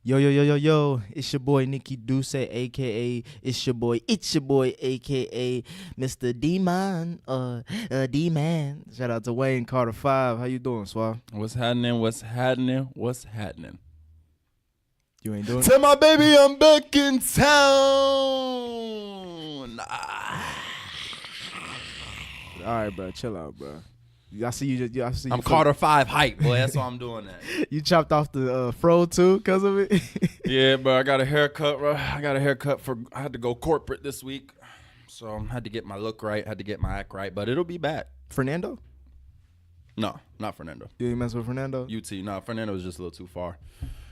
Yo, yo, yo, yo, yo, it's your boy Nikki Duce, a.k.a. it's your boy, a.k.a. Mr. D-Man, D-Man. Shout out to Wayne Carter 5. How you doing, Swab? What's happening? What's happening? What's happening? You ain't doing it? Tell my baby I'm back in town. All right, bro, chill out, bro. I see you. I see you. I'm Carter 5 hype, boy. That's why I'm doing that. You chopped off the fro too because of it? Yeah, bro. I got a haircut, bro. I had to go corporate this week. So I had to get my look right, had to get my act right, but it'll be back. Fernando? No, not Fernando. You ain't mess with Fernando? UT. No, Fernando was just a little too far.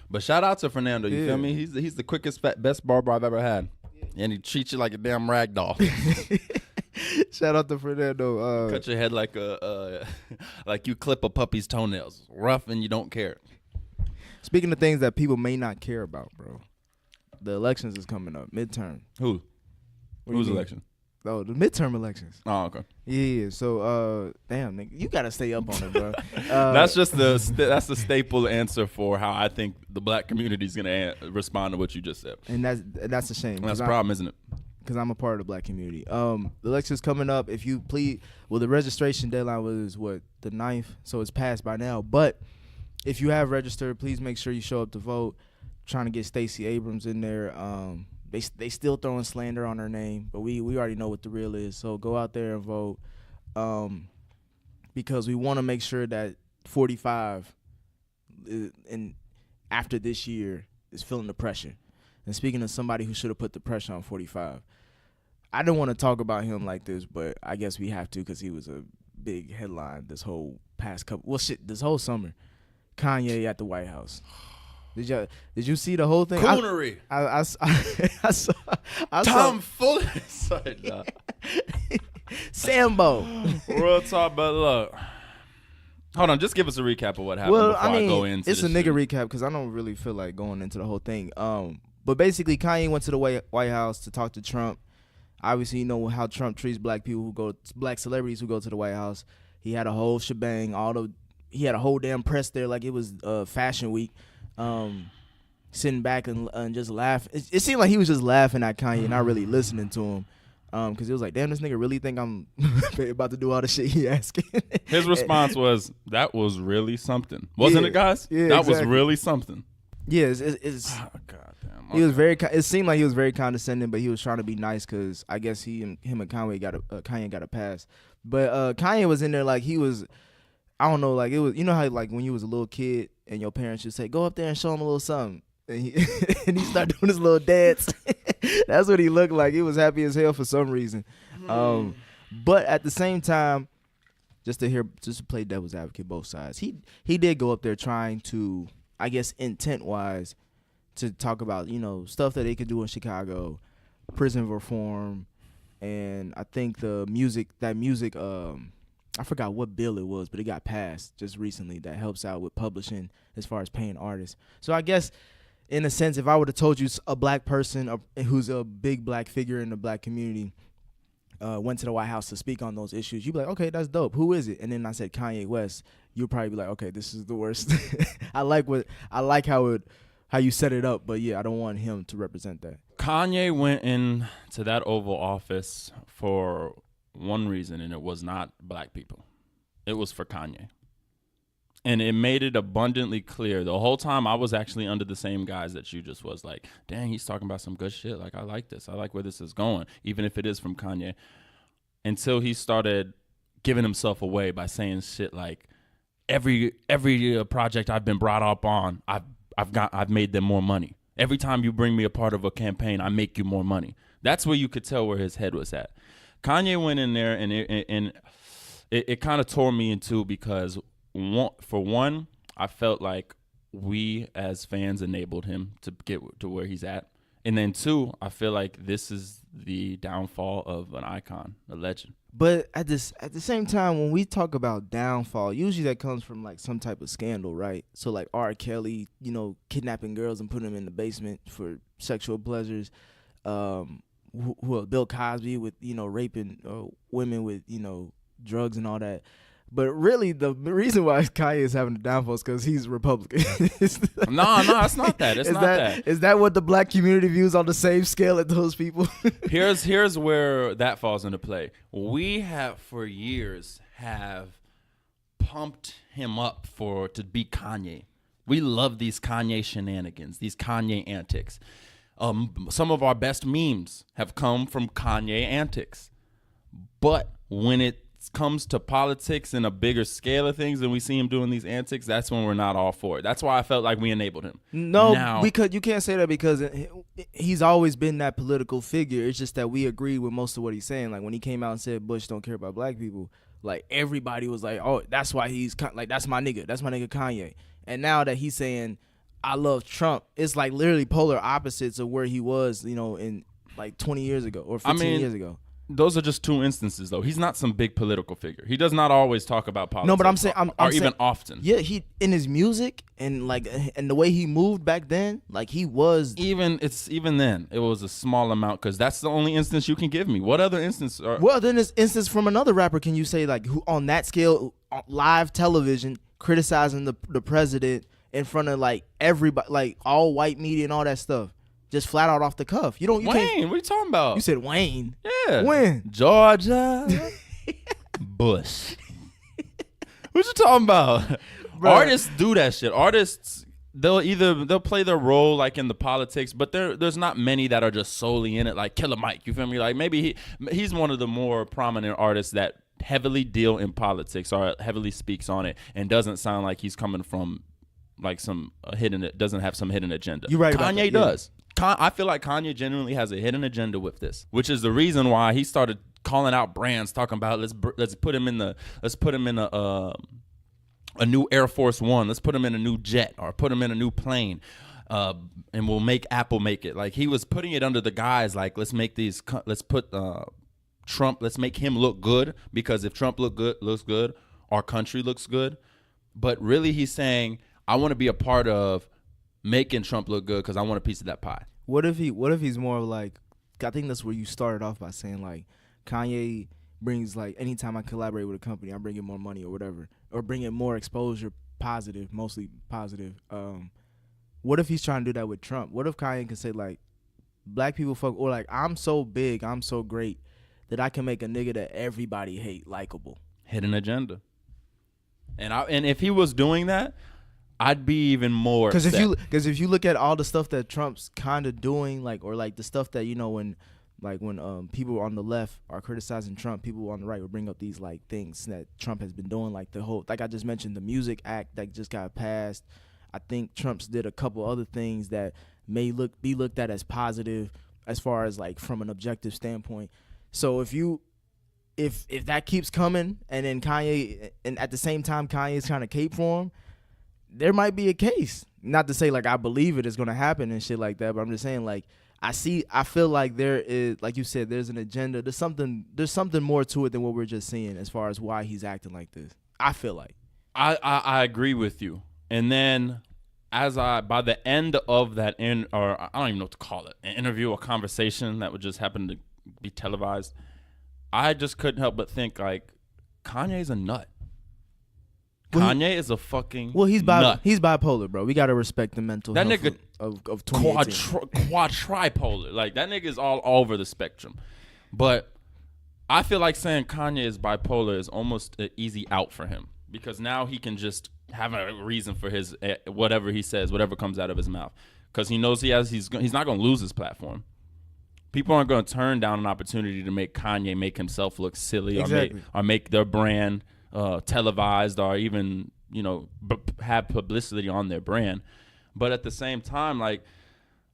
But shout out to Fernando. You feel me? He's the quickest, best barber I've ever had. And he treats you like a damn rag doll. Shout out to Fernando. Cut your head like like you clip a puppy's toenails. Rough and you don't care. Speaking of things that people may not care about, bro. The elections is coming up. Midterm. Who? Whose election? Oh, the midterm elections. Oh, okay. Yeah. So, damn, nigga, you gotta stay up on it, bro. That's just that's the staple answer for how I think the black community is gonna respond to what you just said. And that's a shame. That's a problem, isn't it? Because I'm a part of the black community. The election's coming up. If you plead, well, the registration deadline was the 9th, so it's passed by now. But if you have registered, please make sure you show up to vote. Trying to get Stacey Abrams in there. They still throwing slander on her name, but we already know what the real is. So go out there and vote, because we want to make sure that 45 and after this year is feeling the pressure. And speaking of somebody who should have put the pressure on 45, I don't want to talk about him like this, but I guess we have to because he was a big headline this whole past this whole summer. Kanye at the White House. Did you see the whole thing? Coonery. I saw Tom Fuller. Sambo. Real talk, but look. Hold on, just give us a recap of what happened before I go into it's a this nigga shit. recap because I don't really feel like going into the whole thing. But basically, Kanye went to the White House to talk to Trump. Obviously, you know how Trump treats black people black celebrities who go to the White House. He had a whole shebang. He had a whole damn press there like it was Fashion Week. Sitting back and just laugh. It seemed like he was just laughing at Kanye, not really listening to him. Because it was like, damn, this nigga really think I'm about to do all the shit he asking. His response was, that was really something. Wasn't it, guys? Yeah, that exactly. was really something. Yeah, it's Oh, God damn. he was very. It seemed like he was very condescending, but he was trying to be nice because I guess him and Kanye got a pass. But Kanye was in there like he was. I don't know, like it was. You know how like when you was a little kid and your parents would say, "Go up there and show him a little something," and he started doing his little dance. That's what he looked like. He was happy as hell for some reason. But at the same time, just to play devil's advocate, both sides. He did go up there trying to, I guess, intent-wise, to talk about, stuff that they could do in Chicago, prison reform, and I think that music, I forgot what bill it was, but it got passed just recently that helps out with publishing as far as paying artists. So I guess, in a sense, if I would have told you a black person who's a big black figure in the black community went to the White House to speak on those issues, you'd be like, okay, that's dope. Who is it? And then I said Kanye West. You'd probably be like, okay, this is the worst. I like how you set it up, but yeah, I don't want him to represent that. Kanye went into that Oval Office for one reason, and it was not black people. It was for Kanye. And it made it abundantly clear. The whole time I was actually under the same guise that you just was like, dang, he's talking about some good shit. Like, I like this. I like where this is going, even if it is from Kanye. Until he started giving himself away by saying shit like, every project I've been brought up on, I've made them more money. Every time you bring me a part of a campaign, I make you more money. That's where you could tell where his head was at. Kanye went in there, and it kind of tore me in two because, for one, I felt like we as fans enabled him to get to where he's at. And then two, I feel like this is the downfall of an icon, a legend. But at the same time, when we talk about downfall, usually that comes from like some type of scandal, right? So like R. Kelly, kidnapping girls and putting them in the basement for sexual pleasures. Bill Cosby with raping women with drugs and all that. But really, the reason why Kanye is having a downfall is because he's Republican. No, it's not that. It's not that. Is that what the black community views on the same scale as those people? Here's where that falls into play. We have for years have pumped him up to be Kanye. We love these Kanye shenanigans, these Kanye antics. Some of our best memes have come from Kanye antics. But when it comes to politics and a bigger scale of things and we see him doing these antics, that's when we're not all for it. That's why I felt like we enabled him. No, because you can't say that because he's always been that political figure. It's just that we agree with most of what he's saying. Like when he came out and said Bush don't care about black people, like everybody was like, oh, that's why he's like, that's my nigga Kanye. And now that he's saying I love Trump, it's like literally polar opposites of where he was, in like 20 years ago or 15 years ago. Those are just two instances, though. He's not some big political figure. He does not always talk about politics. No, but I'm saying, even often. Yeah, he in his music and the way he moved back then, like he was. Even then, it was a small amount because that's the only instance you can give me. What other instance? Well, then this instance from another rapper, can you say like who on that scale, on live television, criticizing the president in front of like everybody, like all white media and all that stuff? Just flat out off the cuff. You Wayne, what are you talking about? You said Wayne. Yeah. When? Georgia. Bush. What you talking about? Bro. Artists do that shit. Artists, they'll play their role like in the politics, but there's not many that are just solely in it, like Killer Mike. You feel me? Like maybe he's one of the more prominent artists that heavily deal in politics or heavily speaks on it and doesn't sound like he's coming from like doesn't have some hidden agenda. You're right. Kanye does. I feel like Kanye genuinely has a hidden agenda with this, which is the reason why he started calling out brands, talking about let's put him in a new Air Force One, let's put him in a new jet or put him in a new plane, and we'll make Apple make it. Like he was putting it under the guise like let's put Trump, let's make him look good because if Trump looks good, our country looks good. But really, he's saying I want to be a part of making Trump look good because I want a piece of that pie. What if he's more like, I think that's where you started off by saying like Kanye brings like anytime I collaborate with a company, I'm bringing more money or whatever, or bringing more exposure, mostly positive. What if he's trying to do that with Trump? What if Kanye can say like, black people fuck, or like I'm so big, I'm so great that I can make a nigga that everybody hate likable? Hidden agenda. And if he was doing that, I'd be even more. Because if you look at all the stuff that Trump's kind of doing, like or like the stuff that when people on the left are criticizing Trump, people on the right will bring up these like things that Trump has been doing, like the whole, like I just mentioned, the Music Act that just got passed. I think Trump's did a couple other things that may be looked at as positive as far as like from an objective standpoint. So if that keeps coming, and then Kanye, and at the same time Kanye's trying to cape for him, there might be a case. Not to say like I believe it is going to happen and shit like that, but I'm just saying like I feel like there is, like you said, there's an agenda. There's something more to it than what we're just seeing as far as why he's acting like this. I feel like. I agree with you. And then by the end of that or I don't even know what to call it, an interview, a conversation that would just happen to be televised, I just couldn't help but think like Kanye's a nut. Kanye is a fucking nut. He's bipolar, bro. We gotta respect the mental health nigga of 2018. Quadripolar. Like that nigga is all over the spectrum. But I feel like saying Kanye is bipolar is almost an easy out for him because now he can just have a reason for his whatever he says, whatever comes out of his mouth, because he knows he's not gonna lose his platform. People aren't gonna turn down an opportunity to make Kanye make himself look silly, exactly, or make their brand televised, or even have publicity on their brand. But at the same time, like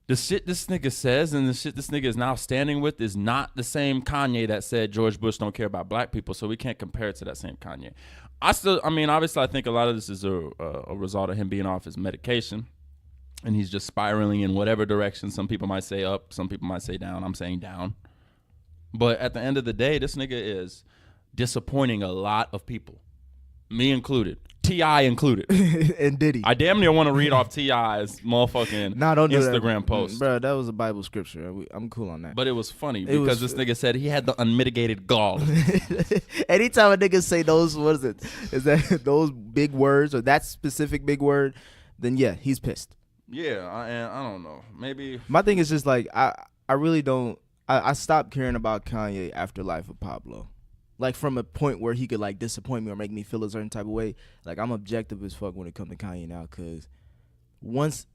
the shit this nigga says and the shit this nigga is now standing with is not the same Kanye that said George Bush don't care about black people, so we can't compare it to that same Kanye. Obviously I think a lot of this is a result of him being off his medication and he's just spiraling in whatever direction. Some people might say up, some people might say down. I'm saying down. But at the end of the day, this nigga is disappointing a lot of people, me included. T.I. included. And Diddy. I damn near want to read off T.I.'s motherfucking don't do Instagram that. post. Bro, that was a Bible scripture. I'm cool on that. But it was funny because this nigga said he had the unmitigated gall. Anytime a nigga say those, what is it? Is that those big words or that specific big word? Then yeah, he's pissed. Yeah, I don't know. Maybe my thing is just like I really don't. I stopped caring about Kanye after Life of Pablo. Like from a point where he could like disappoint me or make me feel a certain type of way. Like I'm objective as fuck when it comes to Kanye now, cause once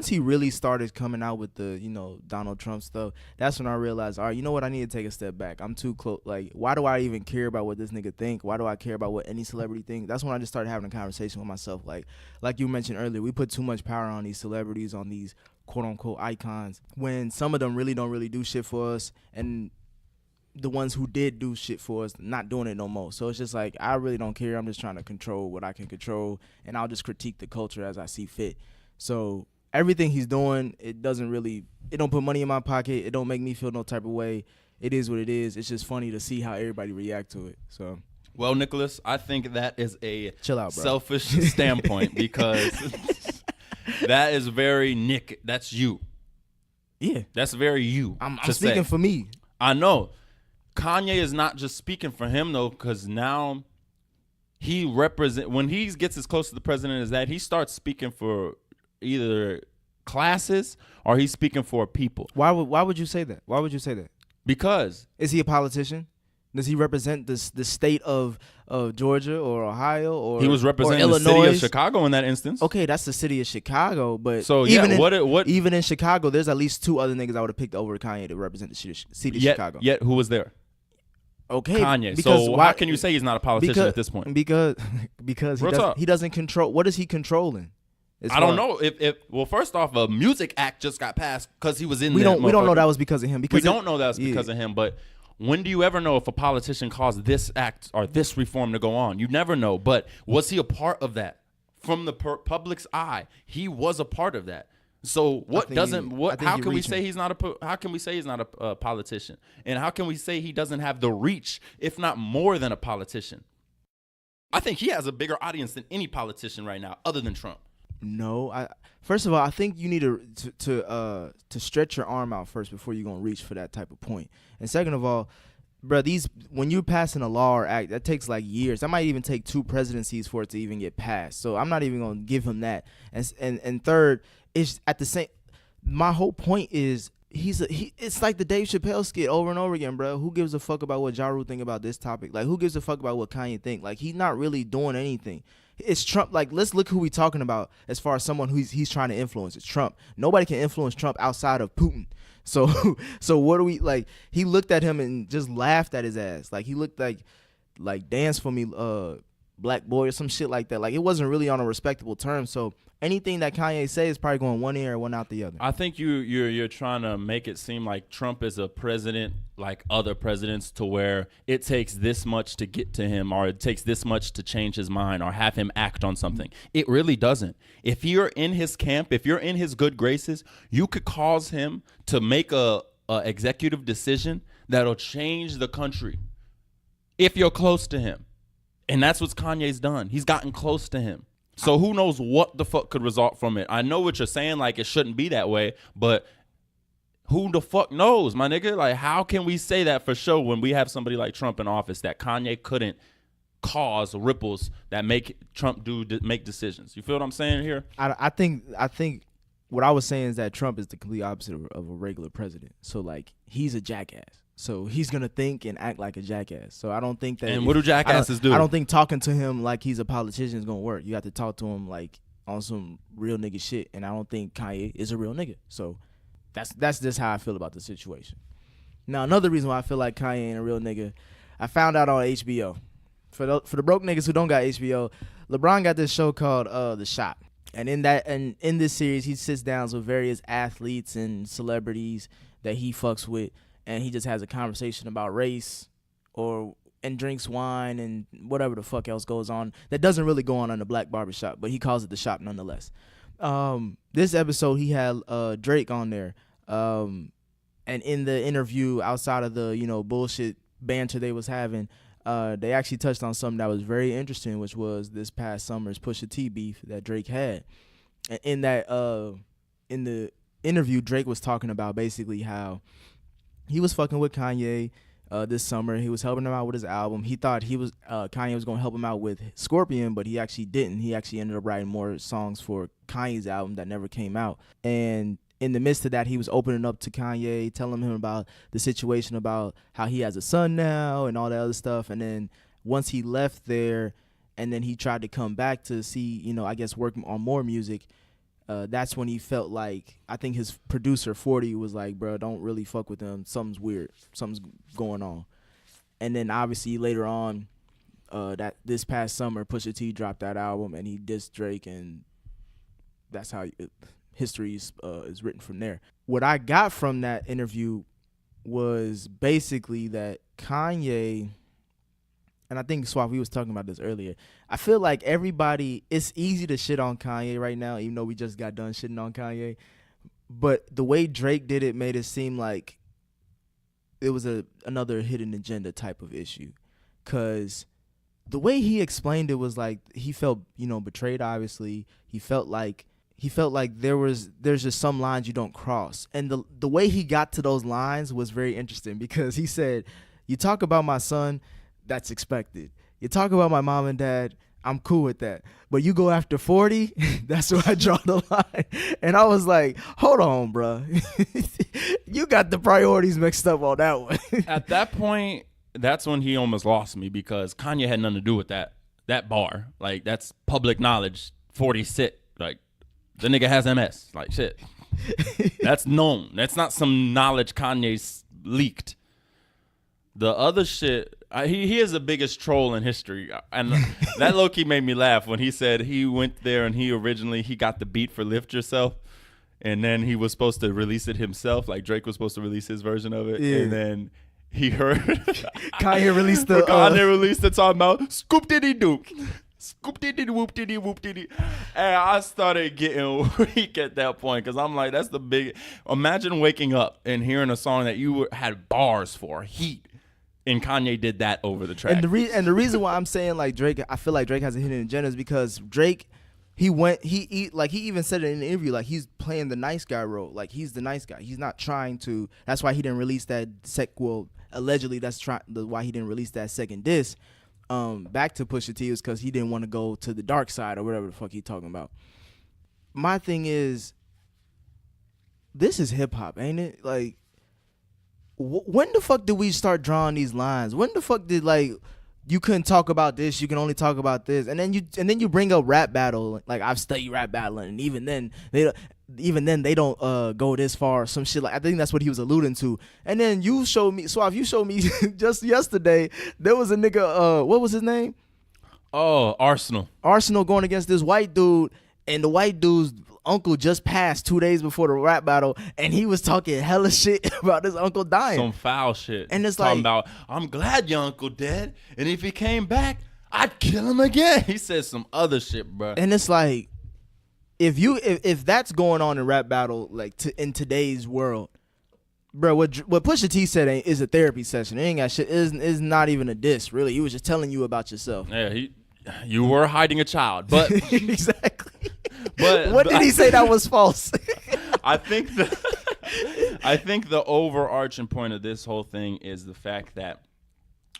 he really started coming out with the Donald Trump stuff, that's when I realized, all right, you know what, I need to take a step back. I'm too close. Like, why do I even care about what this nigga think? Why do I care about what any celebrity thinks? That's when I just started having a conversation with myself. Like you mentioned earlier, we put too much power on these celebrities, on these quote unquote icons, when some of them really don't really do shit for us, and the ones who did do shit for us not doing it no more. So it's just like I really don't care. I'm just trying to control what I can control, and I'll just critique the culture as I see fit. So everything he's doing, it don't put money in my pocket. It don't make me feel no type of way. It is what it is. It's just funny to see how everybody react to it. So well, Nicholas, I think that is a chill out, bro. Selfish standpoint because that is very Nick. That's you. Yeah, that's very you. I'm speaking for me. I know. Kanye is not just speaking for him though, because now when he gets as close to the president as that, he starts speaking for either classes or he's speaking for people. Why would you say that? Why would you say that? Because is he a politician? Does he represent the state of Georgia or Ohio or he was representing the city of Chicago in that instance? Okay, that's the city of Chicago, but so even even in Chicago, there's at least two other niggas I would have picked over Kanye to represent the city of Chicago. Yet who was there? Okay, Kanye. So how can you say he's not a politician at this point? Because he doesn't control. What is he controlling? I don't know. Well, first off, a music act just got passed because he was in. We don't know that was because of him. We don't know that's because of him. But when do you ever know if a politician caused this act or this reform to go on? You never know. But was he a part of that? From the public's eye, he was a part of that. So how can we say he's not a politician? And how can we say he doesn't have the reach, if not more than a politician? I think he has a bigger audience than any politician right now, other than Trump. No, first of all, I think you need to stretch your arm out first before you're gonna reach for that type of point. And second of all, bro, when you're passing a law or act, that takes like years. That might even take 2 presidencies for it to even get passed. So I'm not even gonna give him that. And third, it's at the same. My whole point is it's like the Dave Chappelle skit over and over again, bro. Who gives a fuck about what Ja Rule think about this topic? Like, who gives a fuck about what Kanye think? Like, he's not really doing anything. It's Trump. Like, let's look who we talking about as far as someone who he's trying to influence. It's Trump. Nobody can influence Trump outside of Putin. So what do we like? He looked at him and just laughed at his ass. Like, he looked like dance for me, black boy or some shit like that. Like, it wasn't really on a respectable term. So anything that Kanye says is probably going one ear or one out the other. I think you're trying to make it seem like Trump is a president like other presidents, to where it takes this much to get to him, or it takes this much to change his mind or have him act on something. It really doesn't. If you're in his camp, if you're in his good graces, you could cause him to make a executive decision that'll change the country if you're close to him. And that's what Kanye's done. He's gotten close to him. So who knows what the fuck could result from it? I know what you're saying, like it shouldn't be that way, but who the fuck knows, my nigga? Like, how can we say that for sure when we have somebody like Trump in office that Kanye couldn't cause ripples that make Trump make decisions? You feel what I'm saying here? I think what I was saying is that Trump is the complete opposite of a regular president. So like, he's a jackass. So he's going to think and act like a jackass. So I don't think that. And what do jackasses do? I don't think talking to him like he's a politician is going to work. You have to talk to him like on some real nigga shit. And I don't think Kanye is a real nigga. So that's just how I feel about the situation. Now, another reason why I feel like Kanye ain't a real nigga, I found out on HBO. For the broke niggas who don't got HBO, LeBron got this show called The Shot. And in this series, he sits down with various athletes and celebrities that he fucks with. And he just has a conversation about race and drinks wine and whatever the fuck else goes on that doesn't really go on in the black barbershop, but he calls it The Shop nonetheless. This episode, he had Drake on there. And in the interview, outside of the bullshit banter they was having, they actually touched on something that was very interesting, which was this past summer's Pusha T beef that Drake had. In that in the interview, Drake was talking about basically how he was fucking with Kanye this summer. He was helping him out with his album. He thought Kanye was going to help him out with Scorpion, but he actually didn't. He actually ended up writing more songs for Kanye's album that never came out. And in the midst of that, he was opening up to Kanye, telling him about the situation, about how he has a son now and all that other stuff. And then once he left there and then he tried to come back to see, I guess work on more music, that's when he felt like, I think his producer 40 was like, bro, don't really fuck with him. Something's weird. Something's going on. And then obviously later on, that this past summer, Pusha T dropped that album and he dissed Drake, and that's how history is written from there. What I got from that interview was basically that Kanye, and I think Swap, we was talking about this earlier, I feel like it's easy to shit on Kanye right now, even though we just got done shitting on Kanye. But the way Drake did it made it seem like it was another hidden agenda type of issue. Because the way he explained it was like he felt, betrayed, obviously. He felt like there's just some lines you don't cross. And the way he got to those lines was very interesting, because he said, you talk about my son, that's expected. You talk about my mom and dad, I'm cool with that. But you go after 40, that's where I draw the line. And I was like, hold on, bro. You got the priorities mixed up on that one. At that point, that's when he almost lost me, because Kanye had nothing to do with that bar. Like, that's public knowledge. 40 sit. Like, the nigga has MS. Like, shit. That's known. That's not some knowledge Kanye's leaked. The other shit, he is the biggest troll in history. And that low-key made me laugh when he said he went there and he got the beat for Lift Yourself. And then he was supposed to release it himself. Like, Drake was supposed to release his version of it. Yeah. And then he heard Kanye released the talking about scoop diddy doop. Scoop diddy whoop diddy whoop diddy. And I started getting weak at that point, because I'm like, that's the big. Imagine waking up and hearing a song that you had bars for, heat, and Kanye did that over the track. And the reason why I'm saying like Drake, I feel like Drake has a hidden agenda, is because Drake, he even said it in the interview, like he's playing the nice guy role, like he's the nice guy. He's not trying to. That's why he didn't release that allegedly that's why he didn't release that second diss back to Pusha T, was because he didn't want to go to the dark side or whatever the fuck he talking about. My thing is, this is hip hop, ain't it? Like, when the fuck did we start drawing these lines? When the fuck did, like, you couldn't talk about this, you can only talk about this, and then you bring up rap battle, like I've studied rap battling, and even then they don't go this far, some shit like. I think that's what he was alluding to. And then you showed me, Suave, you showed me just yesterday, there was a nigga, what was his name? Oh, Arsenal going against this white dude, and the white dude's uncle just passed 2 days before the rap battle, and he was talking hella shit about his uncle dying. Some foul shit. And it's talking like, about, I'm glad your uncle dead, and if he came back, I'd kill him again. He said some other shit, bro. And it's like, if that's going on in rap battle, like in today's world, bro, what Pusha T said is a therapy session. It ain't got shit. Is not even a diss, really. He was just telling you about yourself. Yeah, you were hiding a child, but exactly. But what did he say that was false? I think the overarching point of this whole thing is the fact that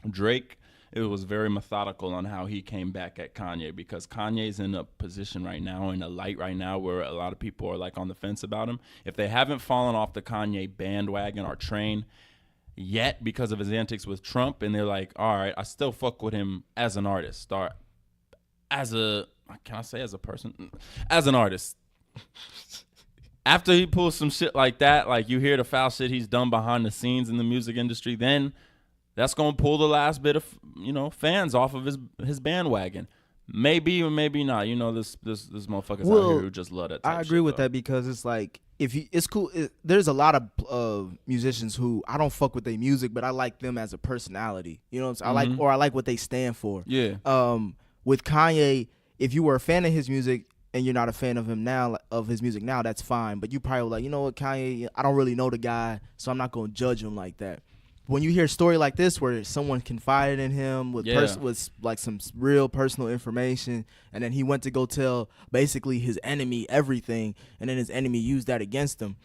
Drake, it was very methodical on how he came back at Kanye, because Kanye's in a position right now, in a light right now, where a lot of people are like on the fence about him. If they haven't fallen off the Kanye bandwagon or train yet because of his antics with Trump, and they're like, all right, I still fuck with him as an artist, or as a, can I say as a person? As an artist. After he pulls some shit like that, like you hear the foul shit he's done behind the scenes in the music industry, then that's gonna pull the last bit of fans off of his bandwagon. Maybe or maybe not. This motherfuckers out here who just love that type I agree shit, with that, because it's like, it's cool. There's a lot of musicians who I don't fuck with their music, but I like them as a personality. You know what I'm saying? I like what they stand for. Yeah. With Kanye, if you were a fan of his music and you're not a fan of him now, of his music now, that's fine. But you probably like, you know what, Kanye, I don't really know the guy, so I'm not gonna judge him like that. when you hear a story like this where someone confided in him with with like some real personal information, and then he went to go tell basically his enemy everything, and then his enemy used that against him.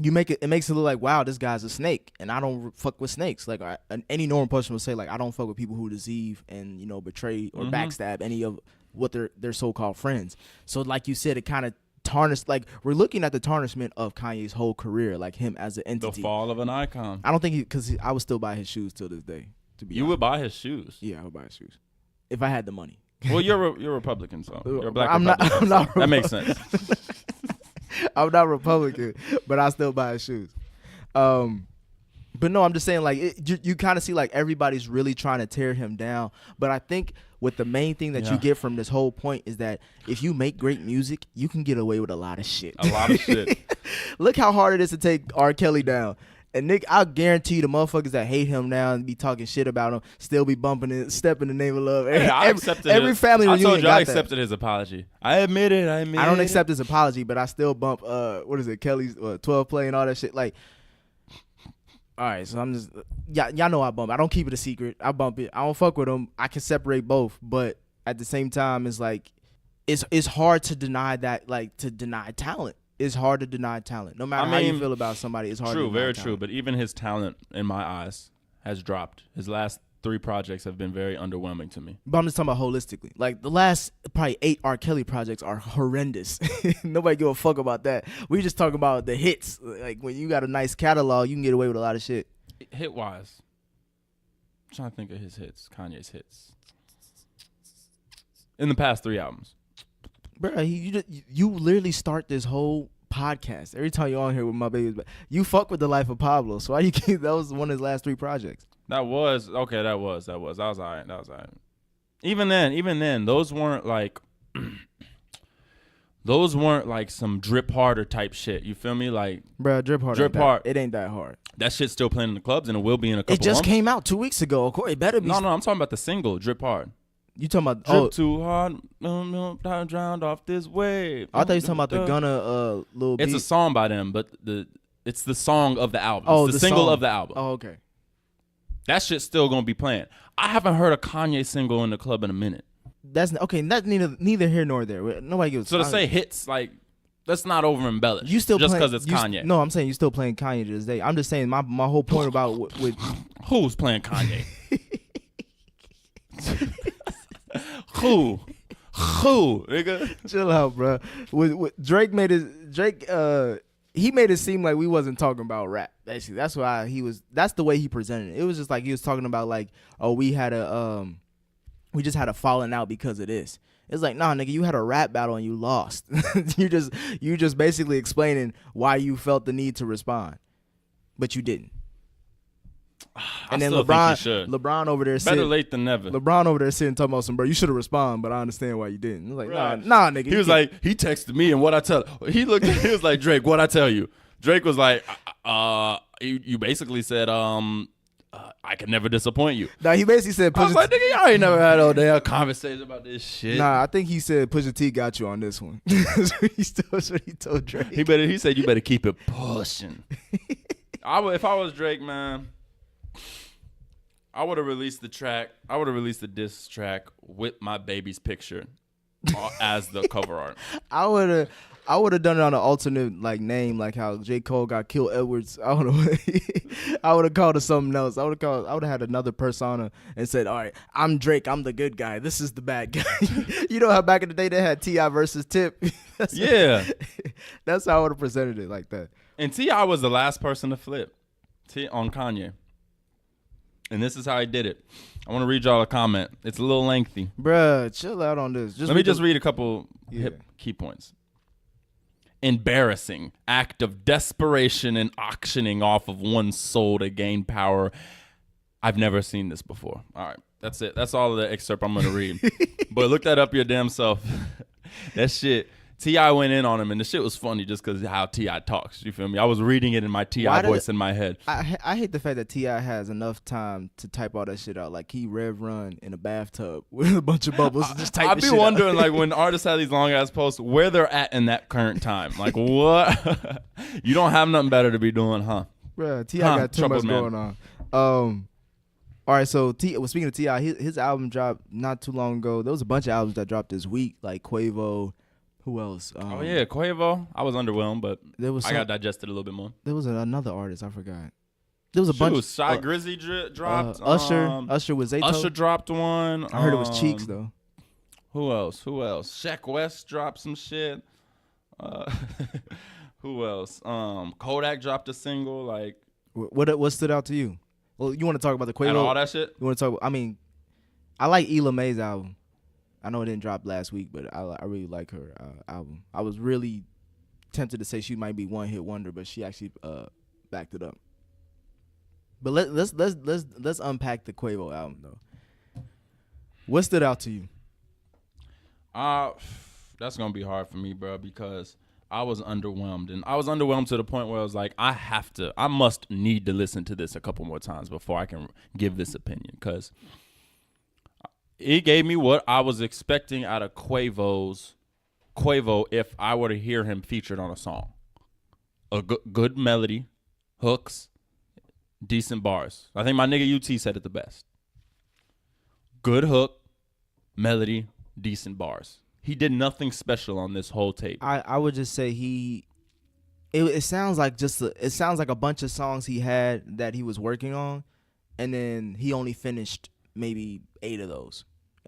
It makes it look like, wow, this guy's a snake, and I don't fuck with snakes. Like any normal person would say, like, I don't fuck with people who deceive and betray or backstab any of what their so-called friends. So like you said, it kind of tarnished. Like, we're looking at the tarnishment of Kanye's whole career, like him as an entity. The fall of an icon. I don't think because I would still buy his shoes till this day. To be honest. Would buy his shoes? Yeah, I would buy his shoes if I had the money. Well, you're a Republican, so you're a black I'm Republican. Not that makes sense. I'm not Republican, but I still buy his shoes. But no, I'm just saying, like, you kind of see like everybody's really trying to tear him down. But I think what the main thing that you get from this whole point is that if you make great music, you can get away with a lot of shit. A lot of shit. Look how hard it is to take R. Kelly down. And Nick, I guarantee the motherfuckers that hate him now and be talking shit about him still be bumping it, Step in the Name of Love. Every family reunion. I told you got I accepted his apology. I admit it. I don't accept his apology, but I still bump. What is it? Kelly's 12 play and all that shit. Like, all right, so I'm just y'all know I bump. I don't keep it a secret. I bump it. I don't fuck with him. I can separate both, but at the same time, it's like it's hard to deny that. Like, to deny talent. It's hard to deny talent. No matter how you feel about somebody, it's hard to deny talent. True, very true. But even his talent, in my eyes, has dropped. His last 3 projects have been very underwhelming to me. But I'm just talking about holistically. Like, the last probably 8 R. Kelly projects are horrendous. Nobody give a fuck about that. We just talk about the hits. Like, when you got a nice catalog, you can get away with a lot of shit. Hit-wise, I'm trying to think of his hits, Kanye's hits. In the past 3 albums. Bro, you literally start this whole podcast every time you're on here with my babies. You fuck with The Life of Pablo, so why you keep that was one of his last 3 projects. That was all right. Even then, those weren't like some drip harder type shit. You feel me? Like, bro, drip hard. It ain't that hard. That shit's still playing in the clubs, and it will be in a couple. It just months. came out 2 weeks ago. Of course, it better be. No, I'm talking about the single "Drip Hard." You talking about drip too hard? Drowned off this wave. I thought you was talking about the Gunna Lil It's beat. a song by them, but it's the song of the album. Oh, it's the single song of the album. Oh, okay. That shit's still gonna be playing. I haven't heard a Kanye single in the club in a minute. That's okay. That's neither here nor there. Nobody gives. So to say hits, like, let's not over embellish. You still just because it's Kanye. No, I'm saying you still playing Kanye to this day. I'm just saying my whole point about with who's playing Kanye. Who, nigga? Chill out, bro. With Drake he made it seem like we wasn't talking about rap. Basically, that's why that's the way he presented it. It was just like he was talking about, like, oh, we just had a falling out because of this. It's like, nah, nigga, you had a rap battle and you lost. you just basically explaining why you felt the need to respond, but you didn't. And then LeBron over there better late than never. LeBron over there sitting talking about some, bro, you should have responded, but I understand why you didn't. It's like, nah, nigga. He was like, he texted me and what I tell. He was like, Drake, what I tell you. Drake was like, you basically said, I can never disappoint you. Nah, he basically said, I was like, nigga, y'all ain't never had no damn conversation about this shit. Nah, I think he said Pusha T got you on this one. That's what he told Drake. He said you better keep it pushing. If I was Drake, man, I would have released the track. I would have released the diss track with my baby's picture as the cover art. I would have done it on an alternate like name, like how J. Cole got Kill Edwards. I would have called it something else. I would have had another persona and said, all right, I'm Drake. I'm the good guy. This is the bad guy. You know how back in the day they had T.I. versus Tip? Yeah. That's how I would have presented it, like that. And T.I. was the last person to flip on Kanye. And this is how he did it. I want to read y'all a comment. It's a little lengthy. Bruh, chill out on this. Let me just read a couple hip key points. Embarrassing act of desperation and auctioning off of one's soul to gain power. I've never seen this before. All right, that's it. That's all of the excerpt I'm going to read. But look that up your damn self. That shit. T.I. went in on him, and the shit was funny just because of how T.I. talks. You feel me? I was reading it in my T.I. voice in my head. I hate the fact that T.I. has enough time to type all that shit out. Like, he rev run in a bathtub with a bunch of bubbles and just type I'd be shit wondering, out. like, when artists have these long-ass posts, where they're at in that current time. Like, what? You don't have nothing better to be doing, huh? Bruh, T.I. got too much man. going on. All right, so speaking of T.I., his album dropped not too long ago. There was a bunch of albums that dropped this week, like Quavo. Who else? Oh yeah, Quavo. I was underwhelmed, but I got digested a little bit more. There was another artist I forgot. There was a bunch. Shy Grizzy dropped. Usher with Zato. Usher dropped one. I heard it was Cheeks though. Who else? Sheck West dropped some shit. Who else? Kodak dropped a single. Like what stood out to you? Well, you want to talk about the Quavo? And all that shit? You want to talk? I mean, I like Ela Mae's album. I know it didn't drop last week, but I really like her album. I was really tempted to say she might be one hit wonder, but she actually backed it up. But let's unpack the Quavo album though. What stood out to you? That's gonna be hard for me, bro, because I was underwhelmed, and I was underwhelmed to the point where I was like, I must need to listen to this a couple more times before I can give this opinion, because it gave me what I was expecting out of Quavo if I were to hear him featured on a song. A good melody, hooks, decent bars. I think my nigga UT said it the best. Good hook, melody, decent bars. He did nothing special on this whole tape. I would just say it sounds like a bunch of songs he had that he was working on, and then he only finished maybe 8 of those,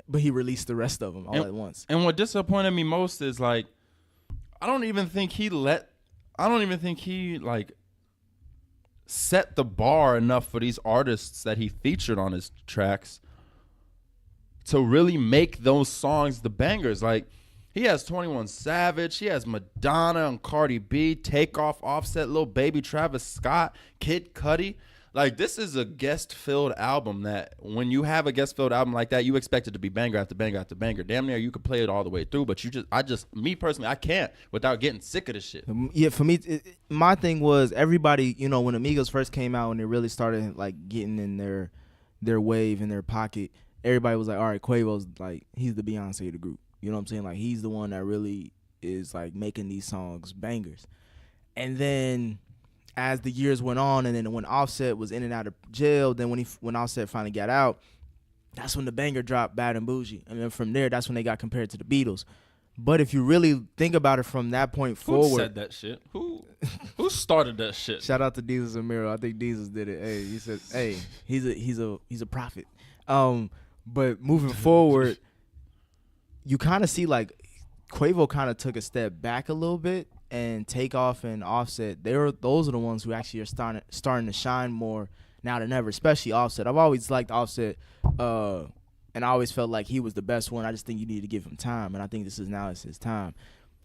but he released the rest of them all at once. And what disappointed me most is like, I don't even think he like set the bar enough for these artists that he featured on his tracks to really make those songs the bangers. Like, he has 21 Savage, he has Madonna and Cardi B, Takeoff, Offset, Lil Baby, Travis Scott, Kid Cudi. Like, this is a guest-filled album that when you have a guest-filled album like that, you expect it to be banger after banger after banger. Damn near you could play it all the way through, but me personally, I can't without getting sick of this shit. Yeah, for me, my thing was everybody, when Amigos first came out and they really started like getting in their wave in their pocket, everybody was like, all right, Quavo's like, he's the Beyonce of the group. You know what I'm saying? Like, he's the one that really is like making these songs bangers. And then as the years went on, and then when Offset was in and out of jail, then when Offset finally got out, that's when the banger dropped, Bad and Bougie. And then from there, that's when they got compared to the Beatles. But if you really think about it from that point forward, who said that shit? Who started that shit? Shout out to Jesus and Miro. I think Jesus did it. Hey, he said, hey, he's a prophet. But moving forward, you kind of see like Quavo kind of took a step back a little bit, and Takeoff and Offset, those are the ones who actually are starting to shine more now than ever, especially Offset. I've always liked Offset, and I always felt like he was the best one. I just think you need to give him time, and I think it's his time.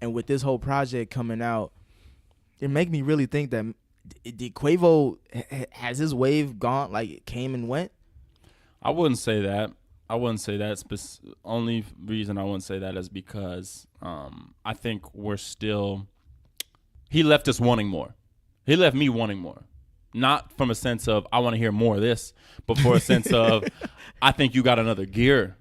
And with this whole project coming out, it make me really think that did Quavo, has his wave gone, like it came and went? I wouldn't say that. Only reason I wouldn't say that is because I think he left us wanting more. He left me wanting more. Not from a sense of I want to hear more of this, but for a sense of I think you got another gear.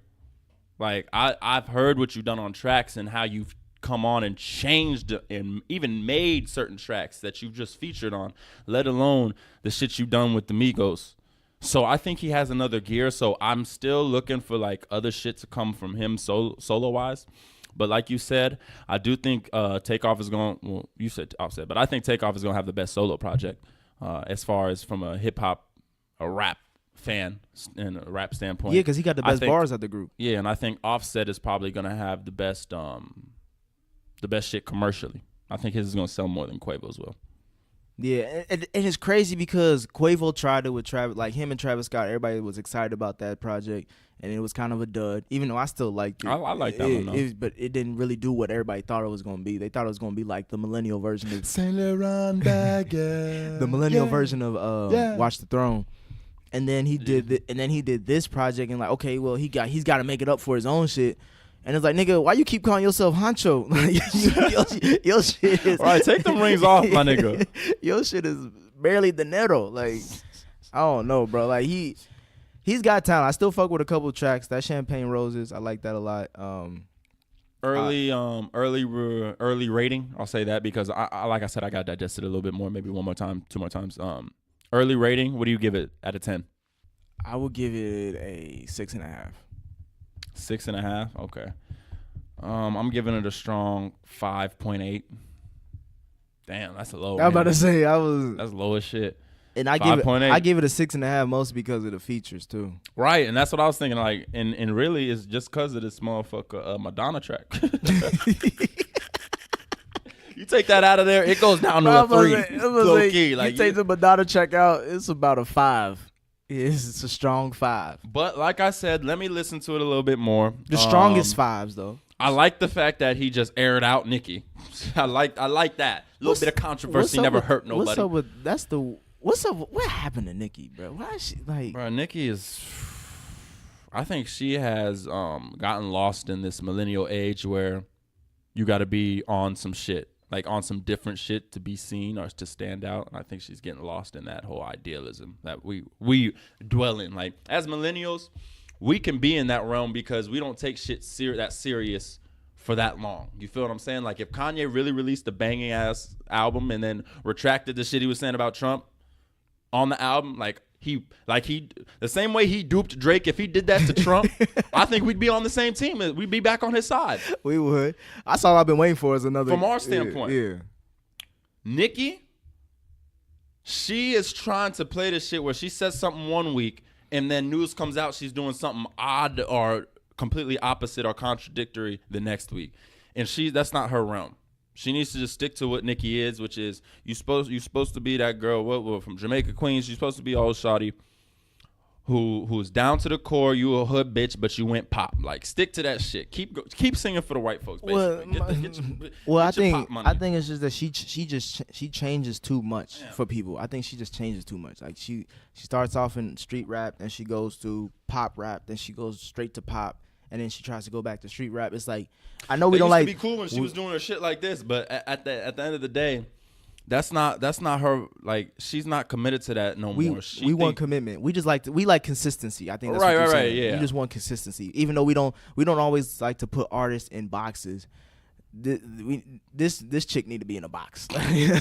Like I've heard what you've done on tracks and how you've come on and changed and even made certain tracks that you've just featured on, let alone the shit you've done with the Migos. So I think he has another gear. So I'm still looking for like other shit to come from him solo wise. But like you said, I do think Takeoff is going. Well, you said Offset, but I think Takeoff is going to have the best solo project as far as from a hip hop, a rap fan and a rap standpoint. Yeah, because he got the best bars of the group. Yeah, and I think Offset is probably going to have the best shit commercially. I think his is going to sell more than Quavo's will. Yeah, and it's crazy because Quavo tried it with Travis, like him and Travis Scott. Everybody was excited about that project, and it was kind of a dud. Even though I still liked it, I like that one though. But it didn't really do what everybody thought it was going to be. They thought it was going to be like the millennial version of Saint Laurent bag, yeah. the millennial version of Watch the Throne. And then he did this project, and like, okay, well he's got to make it up for his own shit. And it's like, nigga, why you keep calling yourself Honcho? your shit is... All right, take them rings off, my nigga. Your shit is barely dinero. Like, I don't know, bro. Like, he's got talent. I still fuck with a couple of tracks. That Champagne Roses, I like that a lot. Early rating, I'll say that because I like I said, I got digested a little bit more, maybe one more time, two more times. Early rating, what do you give it out of 10? I would give it a 6.5. 6.5. Okay. I'm giving it a strong 5.8. Damn, that's a low. I was about to say That's low as shit. and I give it a 6.5 mostly because of the features too. Right, and that's what I was thinking. Like, and really, it's just because of this motherfucker Madonna track. You take that out of there, it goes down to a 3. Low key, like you take the Madonna track out, it's about a 5. It's a strong 5. But like I said, let me listen to it a little bit more. The strongest 5s though. I like the fact that he just aired out Nicki. I like that. A little bit of controversy never hurt nobody. What's up with what's up? What happened to Nicki, bro? Why is she like? Bro, Nicki is. I think she has gotten lost in this millennial age where you got to be on some shit, like on some different shit to be seen or to stand out. And I think she's getting lost in that whole idealism that we dwell in. Like as millennials, we can be in that realm because we don't take shit that serious for that long. You feel what I'm saying? Like if Kanye really released a banging ass album and then retracted the shit he was saying about Trump on the album, like he the same way he duped Drake, if he did that to Trump, I think we'd be on the same team. We'd be back on his side. We would. That's all I've been waiting for is another. From our standpoint. Yeah. Nicki, she is trying to play this shit where she says something one week and then news comes out she's doing something odd or completely opposite or contradictory the next week. And that's not her realm. She needs to just stick to what Nicki is, which is you supposed to be that girl what from Jamaica, Queens. You're supposed to be all shawty who's down to the core. You a hood bitch, but you went pop. Like stick to that shit. Keep singing for the white folks. Basically. I think it's just that she changes too much for people. I think she just changes too much. Like she starts off in street rap, then she goes to pop rap, then she goes straight to pop. And then she tries to go back to street rap. It's like, I know we don't like. It used to be cool when she was doing her shit like this, but at the end of the day, that's not her. Like she's not committed to that no more. We want commitment. We just like consistency. I think that's what you're saying. Yeah. We just want consistency, even though we don't always like to put artists in boxes. This chick need to be in a box.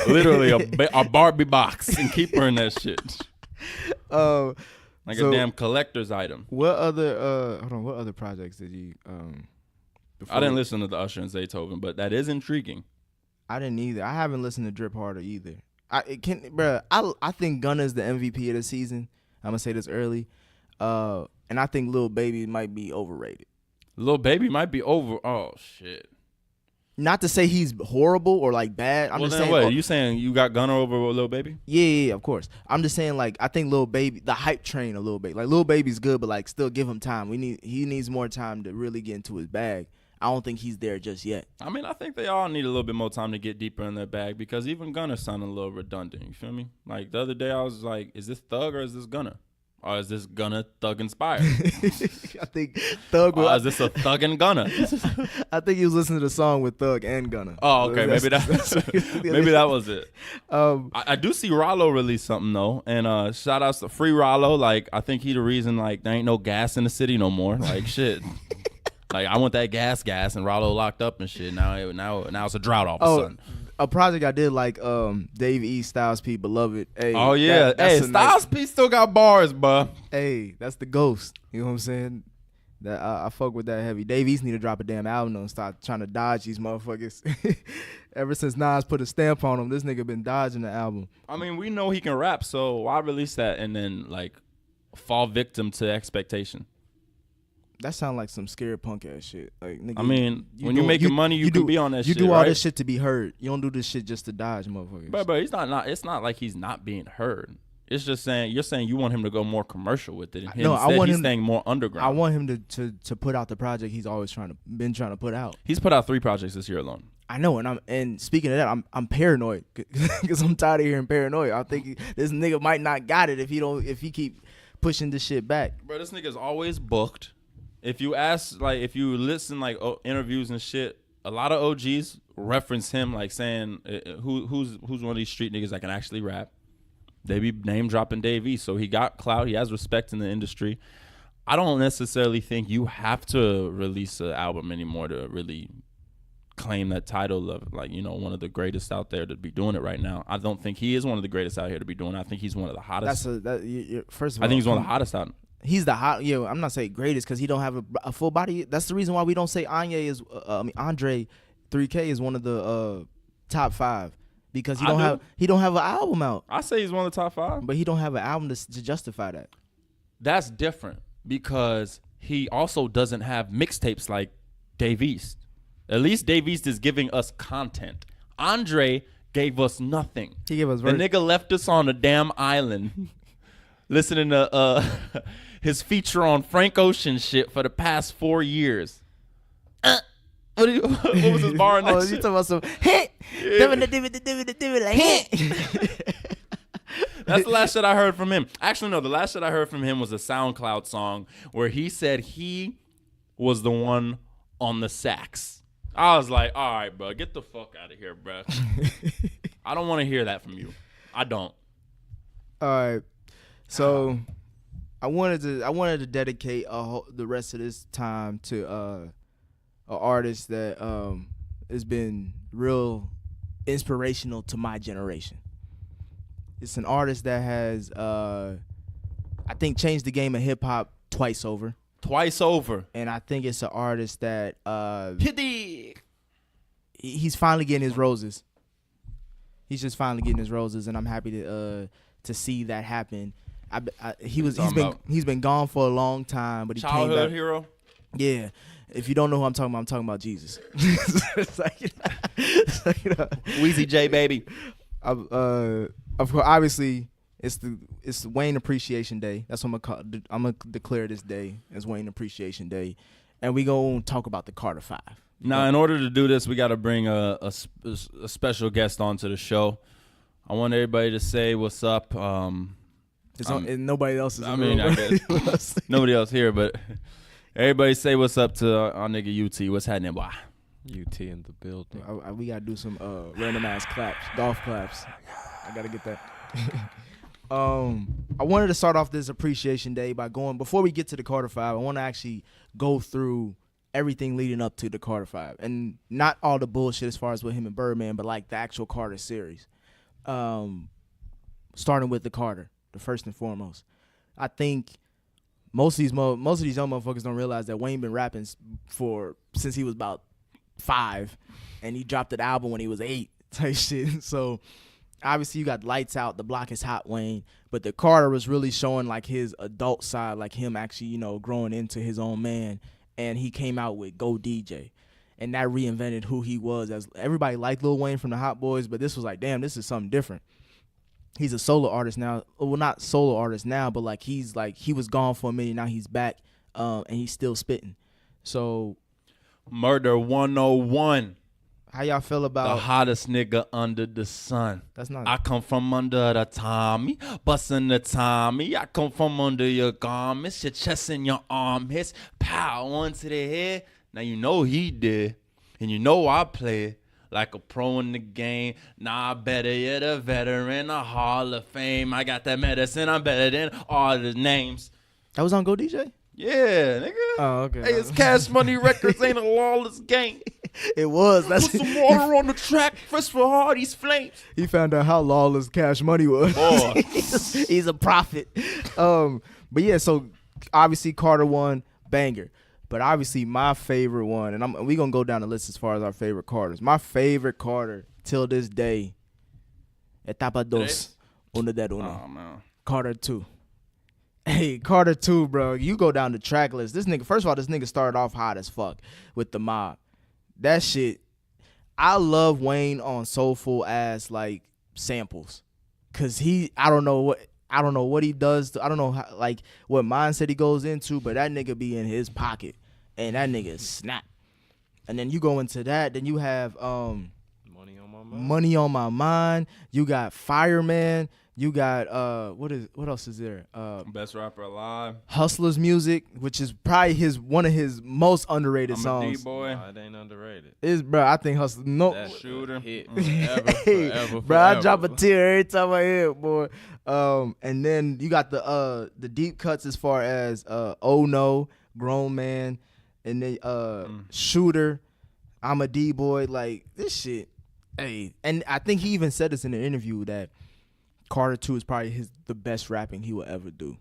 Literally a Barbie box and keep her in that shit. Like a damn collector's item. What other projects did you I didn't listen to the Usher and Zaytoven, but that is intriguing. I didn't either. I haven't listened to Drip Harder either. I think Gunna's the MVP of the season. I'm gonna say this early. And I think Lil Baby might be overrated. Lil Baby might be oh shit. Not to say he's horrible or like bad. I'm just saying. What? You saying you got Gunna over Lil Baby? Yeah, of course. I'm just saying like I think Lil Baby, the hype train a little bit. Like Lil Baby's good, but like still give him time. He needs more time to really get into his bag. I don't think he's there just yet. I mean, I think they all need a little bit more time to get deeper in their bag because even Gunna sounded a little redundant. You feel me? Like the other day I was like, is this Thug or is this Gunna? Or is this Gunna Thug inspired? I think Thug. Or is this a Thug and Gunna? I think he was listening to the song with Thug and Gunna. Oh, okay. Maybe that was it. I do see Rollo release something though, and shout outs to Free Rollo. Like I think he the reason like there ain't no gas in the city no more. Like shit. Like I want that gas, and Rollo locked up and shit. Now it's a drought all of a sudden. A project I did like Dave E. Styles P. Beloved. Hey, oh yeah, Styles P. still got bars, bruh. Hey, that's the ghost. You know what I'm saying? That I fuck with that heavy. Dave East need to drop a damn album and start trying to dodge these motherfuckers. Ever since Nas put a stamp on him, this nigga been dodging the album. I mean, we know he can rap, so why release that and then like fall victim to expectation? That sound like some scared punk ass shit. Like, nigga, I mean, when you're making money, you can be on that shit. You do all right? this shit to be heard. You don't do this shit just to dodge motherfuckers. But he's not. It's not like he's not being heard. It's just saying you're saying you want him to go more commercial with it. And I want he's him staying more underground. I want him to put out the project he's always been trying to put out. He's put out 3 projects this year alone. I know, and speaking of that, I'm paranoid because I'm tired of hearing paranoid. I think this nigga might not got it if he keep pushing this shit back. Bro, this nigga's always booked. If you listen like interviews and shit, a lot of OGs reference him like saying who's one of these street niggas that can actually rap. They be name dropping Dave East, so he got clout. He has respect in the industry. I don't necessarily think you have to release an album anymore to really claim that title of like, you know, one of the greatest out there to be doing it right now. I don't think he is one of the greatest out here to be doing it. I think he's one of the hottest. First of all, I think he's one of the hottest out. He's the hot. Yeah, I'm not saying greatest because he don't have a full body. That's the reason why we don't say Andre 3K is one of the top 5 because he don't have an album out. I say he's one of the top 5, but he don't have an album to justify that. That's different because he also doesn't have mixtapes like Dave East. At least Dave East is giving us content. Andre gave us nothing. He gave us the nigga left us on a damn island listening to his feature on Frank Ocean shit for the past 4 years. What was his bar in that shit? You talking about some hit? That's the last shit I heard from him. Actually, no, the last shit I heard from him was a SoundCloud song where he said he was the one on the sax. I was like, all right, bro, get the fuck out of here, bro. I don't want to hear that from you. I don't. All right. So I wanted to dedicate the rest of this time to an artist that has been real inspirational to my generation. It's an artist that has, I think, changed the game of hip hop twice over. And I think it's an artist that he's finally getting his roses. He's just finally getting his roses, and I'm happy to see that happen. He's been gone for a long time, but he came back. Hero. Yeah. If you don't know who I'm talking about Jesus. It's like, Weezy J, baby. Of course, obviously, it's Wayne Appreciation Day. That's what I'm gonna declare this day as Wayne Appreciation Day, and we gonna talk about the Carter 5. Now, in order to do this, we got to bring a special guest onto the show. I want everybody to say what's up. Nobody else is. I guess nobody else here, but everybody say what's up to our nigga UT. What's happening, boy? UT in the building. We gotta do some random ass claps, golf claps. I gotta get that. I wanted to start off this Appreciation Day by before we get to the Carter 5. I want to actually go through everything leading up to the Carter 5, and not all the bullshit as far as with him and Birdman, but like the actual Carter series. Starting with the Carter, the first and foremost. I think most of these young motherfuckers don't realize that Wayne been rapping since he was about 5, and he dropped an album when he was 8 type shit. So obviously you got Lights Out, The Block Is Hot Wayne, but the Carter was really showing like his adult side, like him actually, growing into his own man. And he came out with Go DJ, and that reinvented who he was. As everybody liked Lil Wayne from the Hot Boys, but this was like, damn, this is something different. He's a solo artist now. Well, not solo artist now, but like he was gone for a minute. Now he's back, and he's still spitting. So, Murder 101. How y'all feel about the hottest nigga under the sun? That's not. I come from under the Tommy, bustin' the Tommy. I come from under your garments, your chest and your arm hits, pow, one to the head. Now you know he did, and you know I play like a pro in the game. Nah, better yet, a veteran, a Hall of Fame. I got that medicine, I'm better than all the names. That was on Go DJ? Yeah, nigga. Oh, okay. Hey, it's Cash Money Records, ain't a lawless game. It was. Put some water on the track, fresh for Hardy's flames. He found out how lawless Cash Money was. Oh. He's a prophet. But yeah, so obviously Carter 1, banger. But obviously my favorite one, and we gonna go down the list as far as our favorite Carters. My favorite Carter till this day, Etapa dos, uno de uno. Oh, man. Carter 2. Hey, Carter 2, bro. You go down the track list. This nigga, first of all, this nigga started off hot as fuck with the Mob. That shit, I love Wayne on soulful ass like samples, cause I don't know what he does. I don't know how, like what mindset he goes into, but that nigga be in his pocket, and that nigga snap. And then you go into that, then you have Money on My Mind. You got Fireman. You got what else is there? Best Rapper Alive. Hustler's Music, which is probably one of his most underrated songs. I'm a D-boy. Nah, it ain't underrated. Bro, I think Hustler. No, that Shooter. Hit forever. Bro, I drop a tear every time I hear it, boy. And then you got the deep cuts as far as Oh No, Grown Man, and then Shooter. I'm a D-boy. Like, this shit. Hey, and I think he even said this in an interview that Carter 2 is probably the best rapping he will ever do.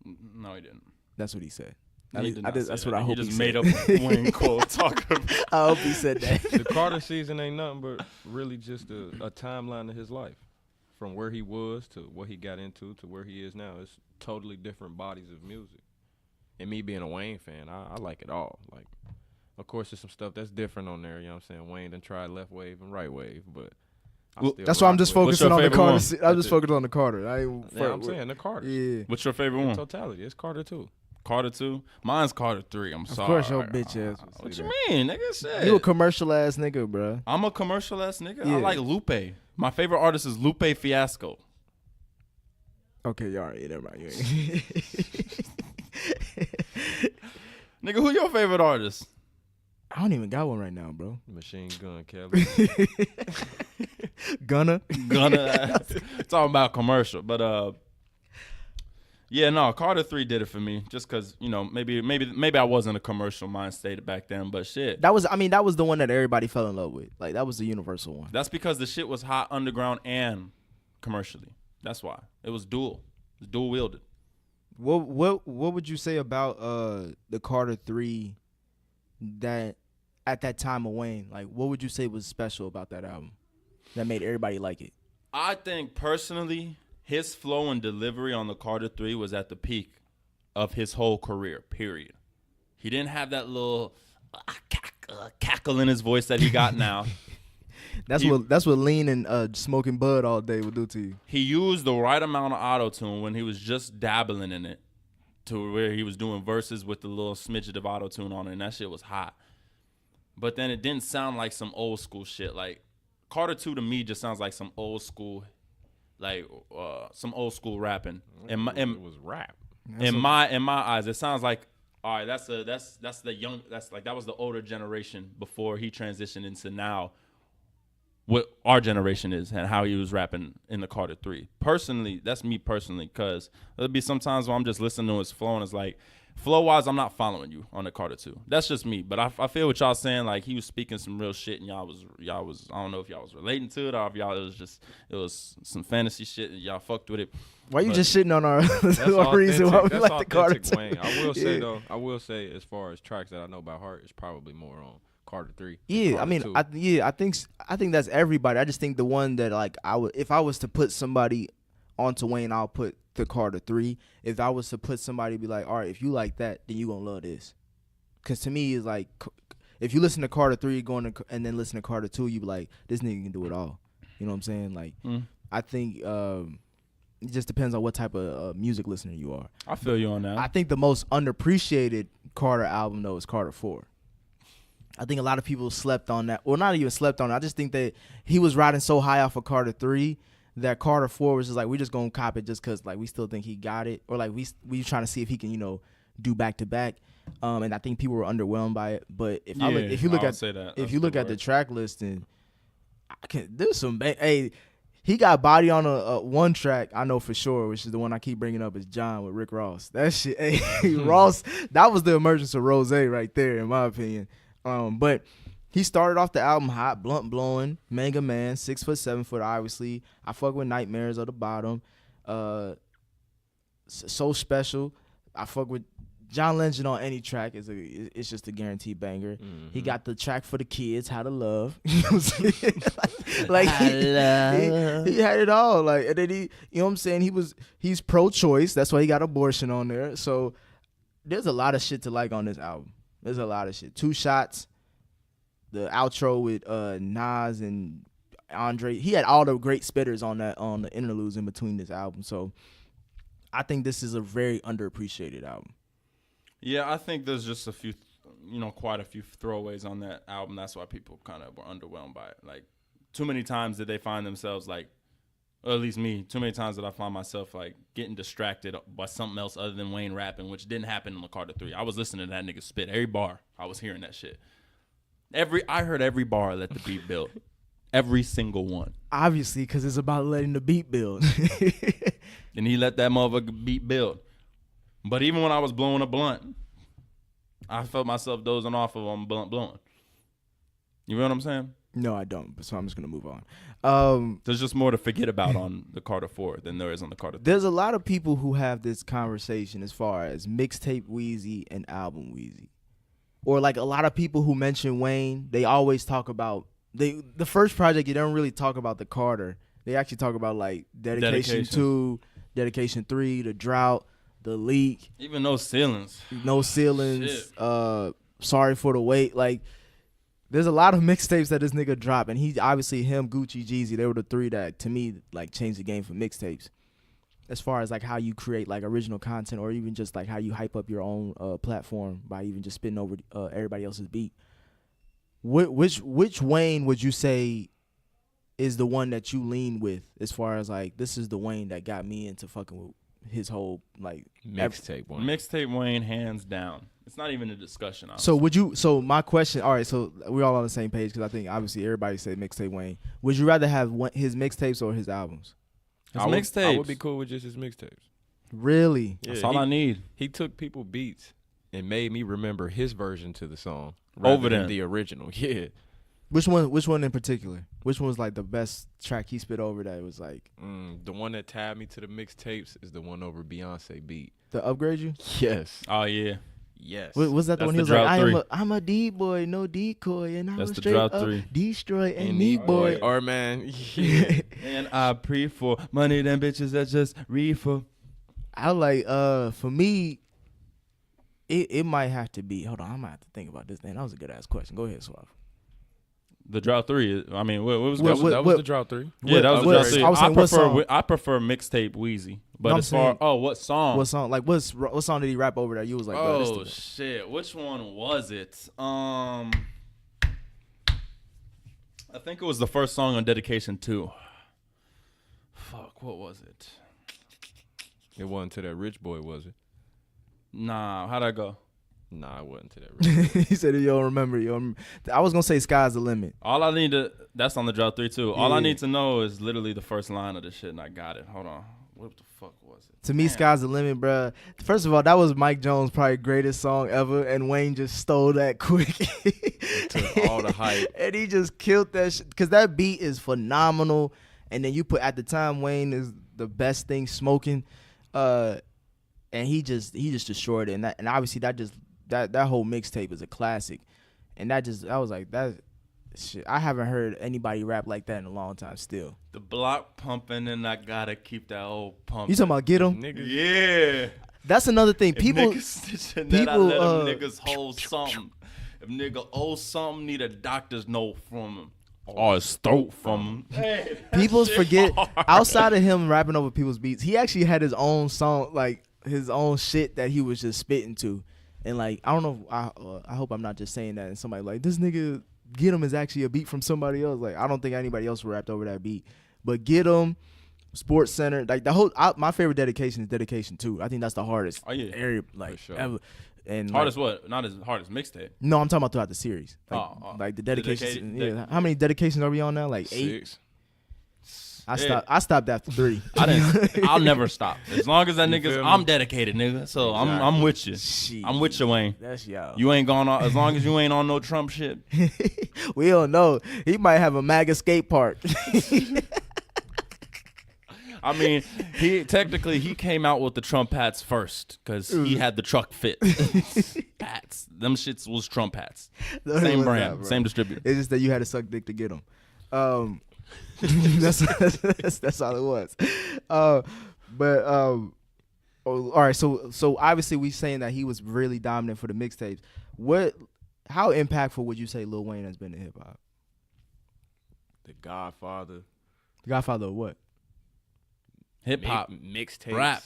No, he didn't. That's what he said. That's what I hope he just he made said. up Wayne quote talking about. I hope he said that. The Carter season ain't nothing but really just a timeline of his life. From where he was to what he got into to where he is now. It's totally different bodies of music. And me being a Wayne fan, I like it all. Like, of course, there's some stuff that's different on there. You know what I'm saying? Wayne done tried left wave and right wave, but that's why I'm just focusing on the Carter. I'm just focused on the Carter. I'm saying the Carter. Yeah. What's your favorite one? Totality. It's Carter 2. Carter 2? Mine's Carter 3. I'm sorry. Of course, your bitch ass. What you mean, nigga? Shit. You a commercial ass nigga, bro. I'm a commercial ass nigga. Yeah. I like Lupe. My favorite artist is Lupe Fiasco. Okay, y'all right. Never mind. Nigga, who your favorite artist? I don't even got one right now, bro. Machine Gun Kelly. Gunna. Talking about commercial, but yeah, no, Carter 3 did it for me. Just cause maybe I wasn't a commercial mind state back then, but shit. That was the one that everybody fell in love with. Like, that was the universal one. That's because the shit was hot underground and commercially. That's why it was dual. It was dual wielded. What would you say about the Carter 3 that at that time of Wayne? Like, what would you say was special about that album that made everybody like it? I think personally, his flow and delivery on the Carter 3 was at the peak of his whole career, period. He didn't have that little cackle in his voice that he got now. That's what lean and smoking bud all day would do to you. He used the right amount of auto-tune when he was just dabbling in it to where he was doing verses with the little smidget of auto-tune on it, and that shit was hot. But then it didn't sound like some old school shit. Like, Carter 2 to me just sounds like some old school, like some old school rapping. It was rap. In my eyes, it sounds like, all right, that was the older generation before he transitioned into now what our generation is and how he was rapping in the Carter 3. Personally, that's me personally, because there'll be sometimes when I'm just listening to his flow and it's like, flow-wise, I'm not following you on the Carter 2. That's just me. But I feel what y'all saying, like he was speaking some real shit and y'all was I don't know if y'all was relating to it or if it was some fantasy shit and y'all fucked with it. Why you just shitting on our reason why we like the Carter 2? Wayne. I will say as far as tracks that I know by heart, it's probably more on Carter 3. Yeah, Carter 2. I think that's everybody. I just think the one that like if I was to put somebody onto Wayne, I'll put the Carter 3. If I was to put somebody, be like, all right, if you like that, then you gonna love this. Cause to me, it's like if you listen to Carter 3 and then listen to Carter 2, you be like, this nigga can do it all. You know what I'm saying? Like, I think it just depends on what type of music listener you are. I feel you on that. I think the most underappreciated Carter album though is Carter 4. I think a lot of people slept on that. Well, not even slept on it. I just think that he was riding so high off of Carter 3 that Carter 4 was just like, we just gonna cop it just because like we still think he got it, or like we trying to see if he can do back to back. And I think people were underwhelmed by it. But if you look at the track listing, there's some he got body on a one track I know for sure, which is the one I keep bringing up, is John with Rick Ross. That shit, Ross, that was the emergence of Rose right there in my opinion. But he started off the album hot, blunt blowing, Mega Man, 6 foot, 7 foot. Obviously, I fuck with Nightmares of the Bottom. So Special. I fuck with John Legend on any track. It's just a guaranteed banger. Mm-hmm. He got the track for the kids, How to Love. You know what I'm saying? like he had it all. Like, and then you know what I'm saying? He's pro-choice. That's why he got abortion on there. So there's a lot of shit to like on this album. There's a lot of shit. 2 Shots, the outro with Nas and Andre. He had all the great spitters on the interludes in between this album. So I think this is a very underappreciated album. Yeah, I think there's just quite a few throwaways on that album. That's why people kind of were underwhelmed by it. Like, too many times did they find themselves like, or at least me, too many times did I find myself like getting distracted by something else other than Wayne rapping, which didn't happen in the Carter 3. I was listening to that nigga spit every bar. I was hearing that shit. I heard every bar let the beat build. Every single one. Obviously, because it's about letting the beat build. And he let that motherfucker beat build. But even when I was blowing a blunt, I felt myself dozing off of him blowing. You know what I'm saying? No, I don't. So I'm just gonna move on. There's just more to forget about on the Carter 4 than there is on the Carter 3. There's a lot of people who have this conversation as far as mixtape Wheezy and album Wheezy, or like a lot of people who mention Wayne. They always talk about the first project. You don't really talk about the Carter. They actually talk about like Dedication 2, Dedication 3, The Drought, The Leak, Even No Ceilings. No Ceilings, Shit. Sorry for the Wait. Like, there's a lot of mixtapes that this nigga dropped, and he obviously him, Gucci, Jeezy, they were the three that to me like changed the game for mixtapes. As far as like how you create like original content, or even just like how you hype up your own platform by even just spitting over everybody else's beat. Which Wayne would you say is the one that you lean with, as far as like this is the Wayne that got me into fucking with his whole like Mixtape Wayne. Mixtape Wayne, hands down. It's not even a discussion. Honestly. So would you? So my question. All right. So we're all on the same page because I think obviously everybody said mixtape Wayne. Would you rather have his mixtapes or his albums? His I mixtapes. would be cool with just his mixtapes. Really? That's all I need. He took people beats and made me remember his version to the song Over than them. the original. Yeah. Which one in particular? Which one was like the best track he spit over that was like The one that tied me to the mixtapes is the one over Beyonce beat. to upgrade you? Yes. Oh yeah. Yes. Was that the That's one the he was like, Drought 3. I'm a D boy, no decoy, and I'm That's a the straight Drought up 3. destroy and And need boy. Or man, yeah. And I pray for money, them bitches that just reefer. I like for me, it might have to be. Hold on, I might have to think about this. Thing. That was a good ass question. Go ahead, Suave. The Drought 3. I mean, what was What- good? That was the Drought 3. Yeah, that was the what- Drought 3. I was saying, what song? I prefer mixtape Wheezy. But No, I'm as far saying- what song? What song? Like what song did he rap over that you was like, bro, this Oh the- shit! Which one was it? I think it was the first song on Dedication 2. Fuck, what was it? It wasn't to that rich boy, was it? Nah, how'd I go? Nah, it wasn't to that rich boy. he said, "You don't remember." I was gonna say, "Sky's the limit." All I need to that's on the Drought 3 too. All I Yeah. need to know is literally the first line of the shit, and I got it. Hold on, what the fuck was it? To me, Damn. "Sky's the limit," bruh. First of all, that was Mike Jones' probably greatest song ever, and Wayne just stole that quick. Took all the hype. And he just killed that shit because that beat is phenomenal. And then you put at the time Wayne is the best thing smoking, and he just destroyed it. And obviously that whole mixtape is a classic. And I was like, that shit. I haven't heard anybody rap like that in a long time. Still, The block pumping, and I gotta keep that old pump. you talking about Get 'Em? Niggas. Yeah. That's another thing. If People, niggas stitching that, I people, let them niggas hold something. If nigga owe something, need a doctor's note from him. Or a throat from him. Hey, that people shit forget hard. outside of him rapping over people's beats, he actually had his own song, like his own shit that he was just spitting to. And like, I don't know, I hope I'm not just saying that and somebody like, this nigga Get 'Em is actually a beat from somebody else. Like, I don't think anybody else rapped over that beat. But Get 'Em, Sports Center, like the whole, my favorite dedication is Dedication 2. I think that's the hardest. Oh, yeah. Like For sure. ever. And Hardest like, what? Not as hard as mixtape. no, I'm talking about throughout the series. Like, like the dedications. dedicated- How many dedications are we on now? Like 8? 6. I stopped after 3. I didn't. I'll never stop as long as that You niggas. feel me? I'm dedicated, nigga. So I'm with you. Shit. I'm with you, Wayne. That's y'all. You ain't going on as long as you ain't on no Trump shit. We don't know. He might have a MAGA skate park. I mean, he came out with the Trump hats first because he had the truck fit hats. Them shits was Trump hats. No, it Same was brand, not, bro. same distributor. It's just that you had to suck dick to get them. That's all it was. All right. So obviously we saying that he was really dominant for the mixtapes. How impactful would you say Lil Wayne has been to hip hop? The Godfather. The Godfather of what? Hip hop, Mixtapes. rap.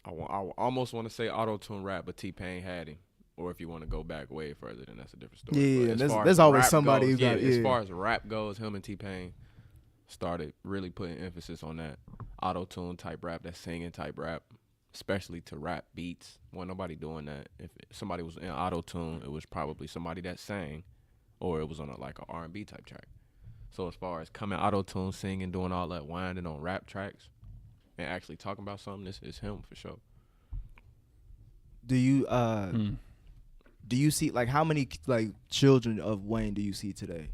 I almost want to say auto-tune rap, but T-Pain had him. Or if you want to go back way further, then that's a different story. Yeah, But as there's- far there's as always rap somebody goes, who got- As yeah. far as rap goes, him and T-Pain started really putting emphasis on that auto-tune type rap, that singing type rap, especially to rap beats. Wasn't nobody doing that. If somebody was in auto-tune, it was probably somebody that sang, or it was on like a R&B type track. So as far as coming auto-tune, singing, doing all that winding on rap tracks, and actually talking about something, this is him for sure. Do you Do you see like how many like children of Wayne do you see today?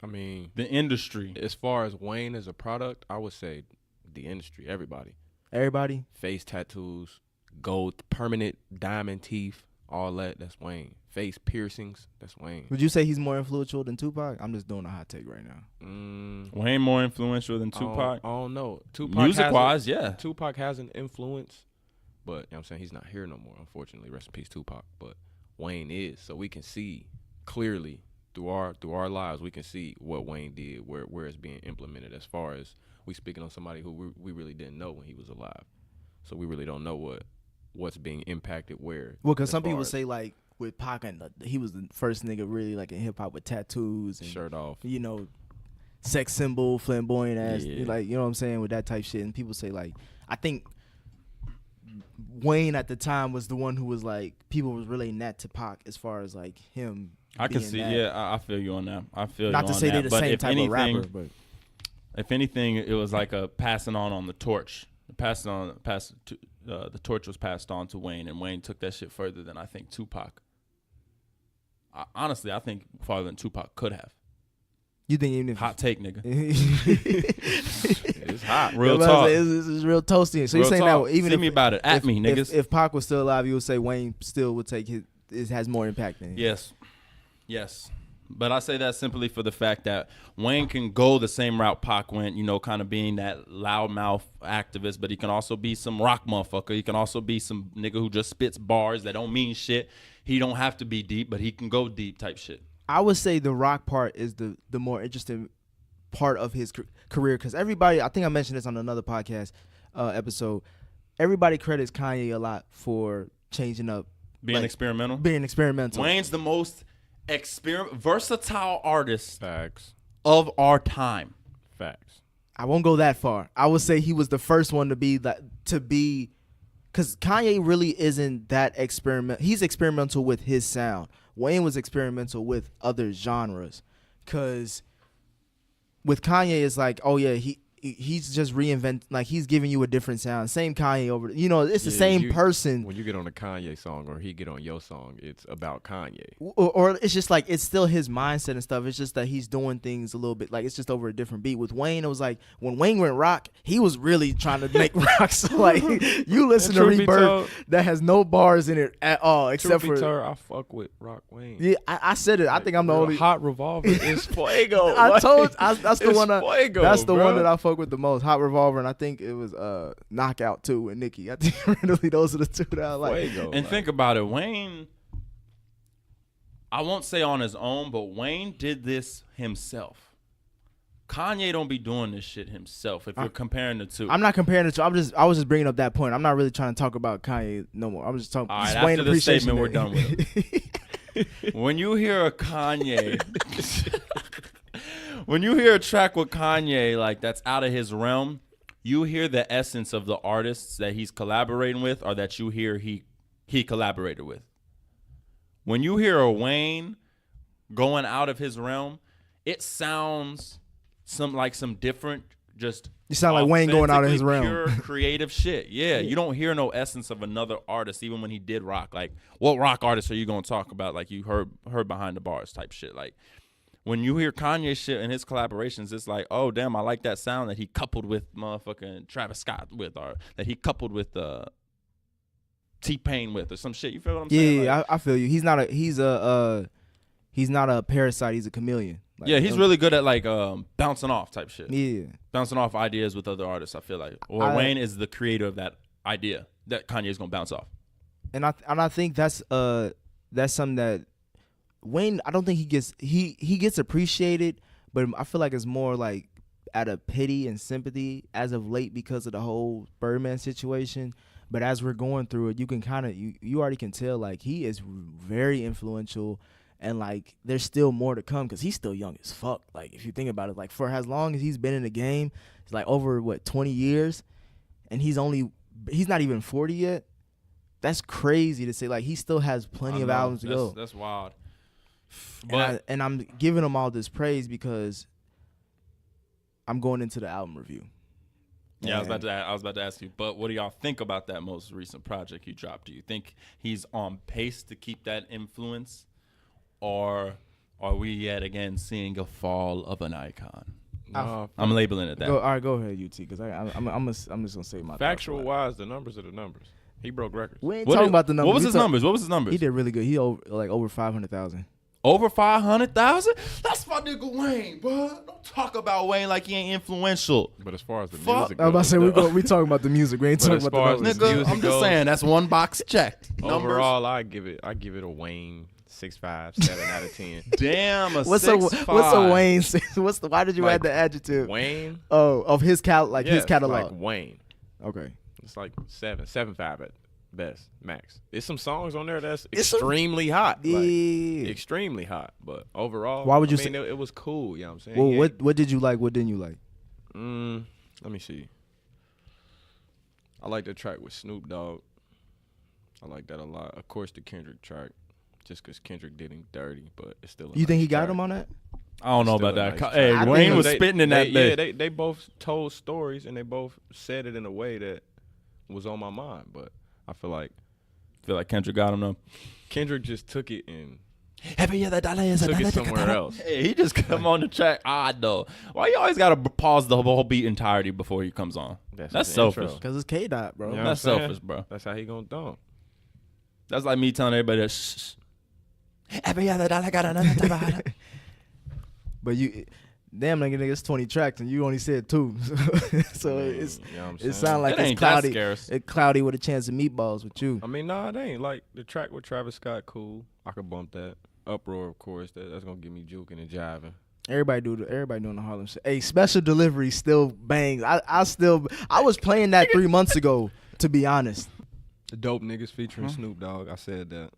I mean, The industry. as far as Wayne as a product, I would say the industry, everybody. Everybody? Face tattoos, gold, permanent diamond teeth, all that's Wayne. Face piercings, that's Wayne. Would you say he's more influential than Tupac? I'm just doing a hot take right now. Way more influential than Tupac. I don't know. Music-wise, yeah. Tupac has an influence, but you know what I'm saying, he's not here no more, unfortunately. Rest in peace, Tupac. But Wayne is, so we can see clearly through our lives, we can see what Wayne did, where it's being implemented. As far as we speaking on somebody who we really didn't know when he was alive, so we really don't know what's being impacted where. Well, because some people say like with Pac, and he was the first nigga really like in hip hop with tattoos and shirt off, you know, sex symbol, flamboyant ass, Yeah. like you know what I'm saying, with that type shit. And people say like, I think Wayne at the time was the one who was like, people was relating that to Pac as far as like him. I can being see, that. yeah, I feel you on that. I feel Not you to on say that. they're the But same if type anything, of rapper, but if anything, it was like a passing on the torch. The torch was passed on to Wayne, and Wayne took that shit further than I think Tupac. Honestly, I think farther than Tupac could have. you think even if Hot take, nigga. it's hot. Real talk. It's real toasty. So Real you're saying talk. that even See if me about it. At me, niggas. If Pac was still alive, you would say Wayne still would take it has more impact than him. Yes. But I say that simply for the fact that Wayne can go the same route Pac went, you know, kind of being that loudmouth activist, but he can also be some rock motherfucker. He can also be some nigga who just spits bars that don't mean shit. He don't have to be deep, but he can go deep type shit. I would say the rock part is the more interesting part of his career, because everybody, I think I mentioned this on another podcast episode, everybody credits Kanye a lot for changing up. Being experimental? Being experimental. Wayne's the most versatile artist Facts. of our time. Facts. I won't go that far. I would say he was the first one to be because Kanye really isn't that experimental. He's experimental with his sound. Wayne was experimental with other genres, because with Kanye it's like, oh yeah, he's just reinvent, like he's giving you a different sound. Same Kanye over, you know, it's the same person. When you get on a Kanye song or he get on your song, it's about Kanye. Or it's just like, it's still his mindset and stuff. It's just that he's doing things a little bit like it's just over a different beat. With Wayne, it was like when Wayne went rock, he was really trying to make rock. So like you listen to Rebirth that has no bars in it at all, except for I fuck with Rock Wayne. Yeah, I said it. I think I'm the only Hot Revolver is fuego. that's the one. Fuego, that's the bro. one that I fuck with the most. Hot Revolver, and I think it was Knockout too with Nicki. I think randomly those are the two that I like. Fuego, And think about it, Wayne, I won't say on his own, but Wayne did this himself. Kanye don't be doing this shit himself if you're comparing the two. I'm not comparing the two. I was just bringing up that point. I'm not really trying to talk about Kanye no more. I'm just talking. All right, just Wayne after this appreciation statement, we're day. done with it. When you hear a Kanye, when you hear a track with Kanye like that's out of his realm, you hear the essence of the artists that he's collaborating with, or that you hear he collaborated with. When you hear a Wayne going out of his realm, it sounds some different, just You sound like Wayne going out of his authentically realm. pure creative shit. Yeah, you don't hear no essence of another artist, even when he did rock. Like, what rock artist are you gonna talk about? Like, you heard behind the bars type shit. Like, when you hear Kanye shit and his collaborations, it's like, oh damn, I like that sound that he coupled with motherfucking Travis Scott with, or that he coupled with T-Pain with, or some shit. You feel what I'm saying? Yeah, Like, I feel you. He's not a parasite. He's a chameleon. Like, yeah, he's really good at like bouncing off type shit. Yeah. Bouncing off ideas with other artists, I feel like. Or Wayne is the creator of that idea that Kanye's gonna bounce off. And I think that's something that Wayne, I don't think he gets appreciated, but I feel like it's more like out of pity and sympathy as of late because of the whole Birdman situation. But as we're going through it, you can kind of you already can tell like he is very influential. And, like, there's still more to come because he's still young as fuck. Like, if you think about it, like, for as long as he's been in the game, it's like over, 20 years? And he's not even 40 yet? That's crazy to say. Like, he still has plenty of albums to go. That's wild. And I'm giving him all this praise because I'm going into the album review. Yeah, I was about to ask you, but what do y'all think about that most recent project he dropped? Do you think he's on pace to keep that influence, or are we yet again seeing a fall of an icon? No, I'm labeling it that. All right, go ahead, UT, because I'm just gonna say my factual wise, the numbers are the numbers. He broke records. We ain't talking about the numbers. What was his numbers? What was his numbers? He did really good. He over 500,000. Over 500,000? That's my nigga Wayne, bro. Don't talk about Wayne like he ain't influential. But as far as the Fuck. music I was about to say goes, we talking about the music. We ain't But talking as about far the as numbers. Nigga, music I'm just goes- saying that's one box checked. overall, I give it a Wayne 6.5, 7 out of 10. Damn, a What's 6'5". a Wayne? Why did you Like, add the adjective? Wayne, Oh, of his his yes, catalog. like Wayne. Okay. It's like 7.5 at best, max. There's some songs on there that's It's some- extremely hot. Like, Yeah. extremely hot. But overall, Why would you I mean, say- it was cool, you know what I'm saying? Well, He what did you like? What didn't you like? let me see. I like the track with Snoop Dogg. I like that a lot. Of course, the Kendrick track, just because Kendrick did him dirty, but it's still. You think he got him on that? I don't know Still about a that. nice Hey, track. I Wayne think was They- spitting in that they, day. Yeah, they both told stories and they both said it in a way that was on my mind. But I feel like Feel like Kendrick got him though. Kendrick just took it and Took it somewhere else. Hey, he just come on the track odd though. Why you always gotta pause the whole beat entirety before he comes on? That's his selfish. intro. Because it's K-Dot, bro. Yeah. That's I'm saying? selfish, bro. That's how he gonna dump. That's like me telling everybody that shh. Every other dollar got another dollar. But damn nigga, it's 20 tracks and you only said 2. So it's You know what I'm it saying? sound like It it's ain't that cloudy. scarce. It's cloudy with a chance of meatballs with you. I mean, nah, it ain't. Like, the track with Travis Scott, cool. I could bump that. Uproar, of course. That's going to get me juking and jiving. Everybody doing the Harlem shit. Hey, Special Delivery still bangs. I was playing that 3 months ago, to be honest. The Dope Niggas featuring Snoop Dogg. I said that.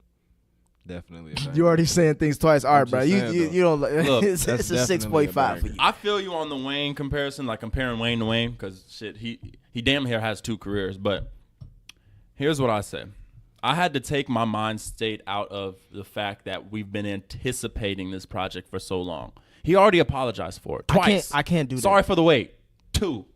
Definitely. You already saying things twice. All right, I'm bro. just You saying, you, though. you don't. Look, it's a that's definitely a 6.5 for banger. you. I feel you on the Wayne comparison, like comparing Wayne to Wayne, because shit, he damn near has 2 careers. But here's what I say. I had to take my mind state out of the fact that we've been anticipating this project for so long. He already apologized for it twice. I can't do that. Sorry for the wait. 2.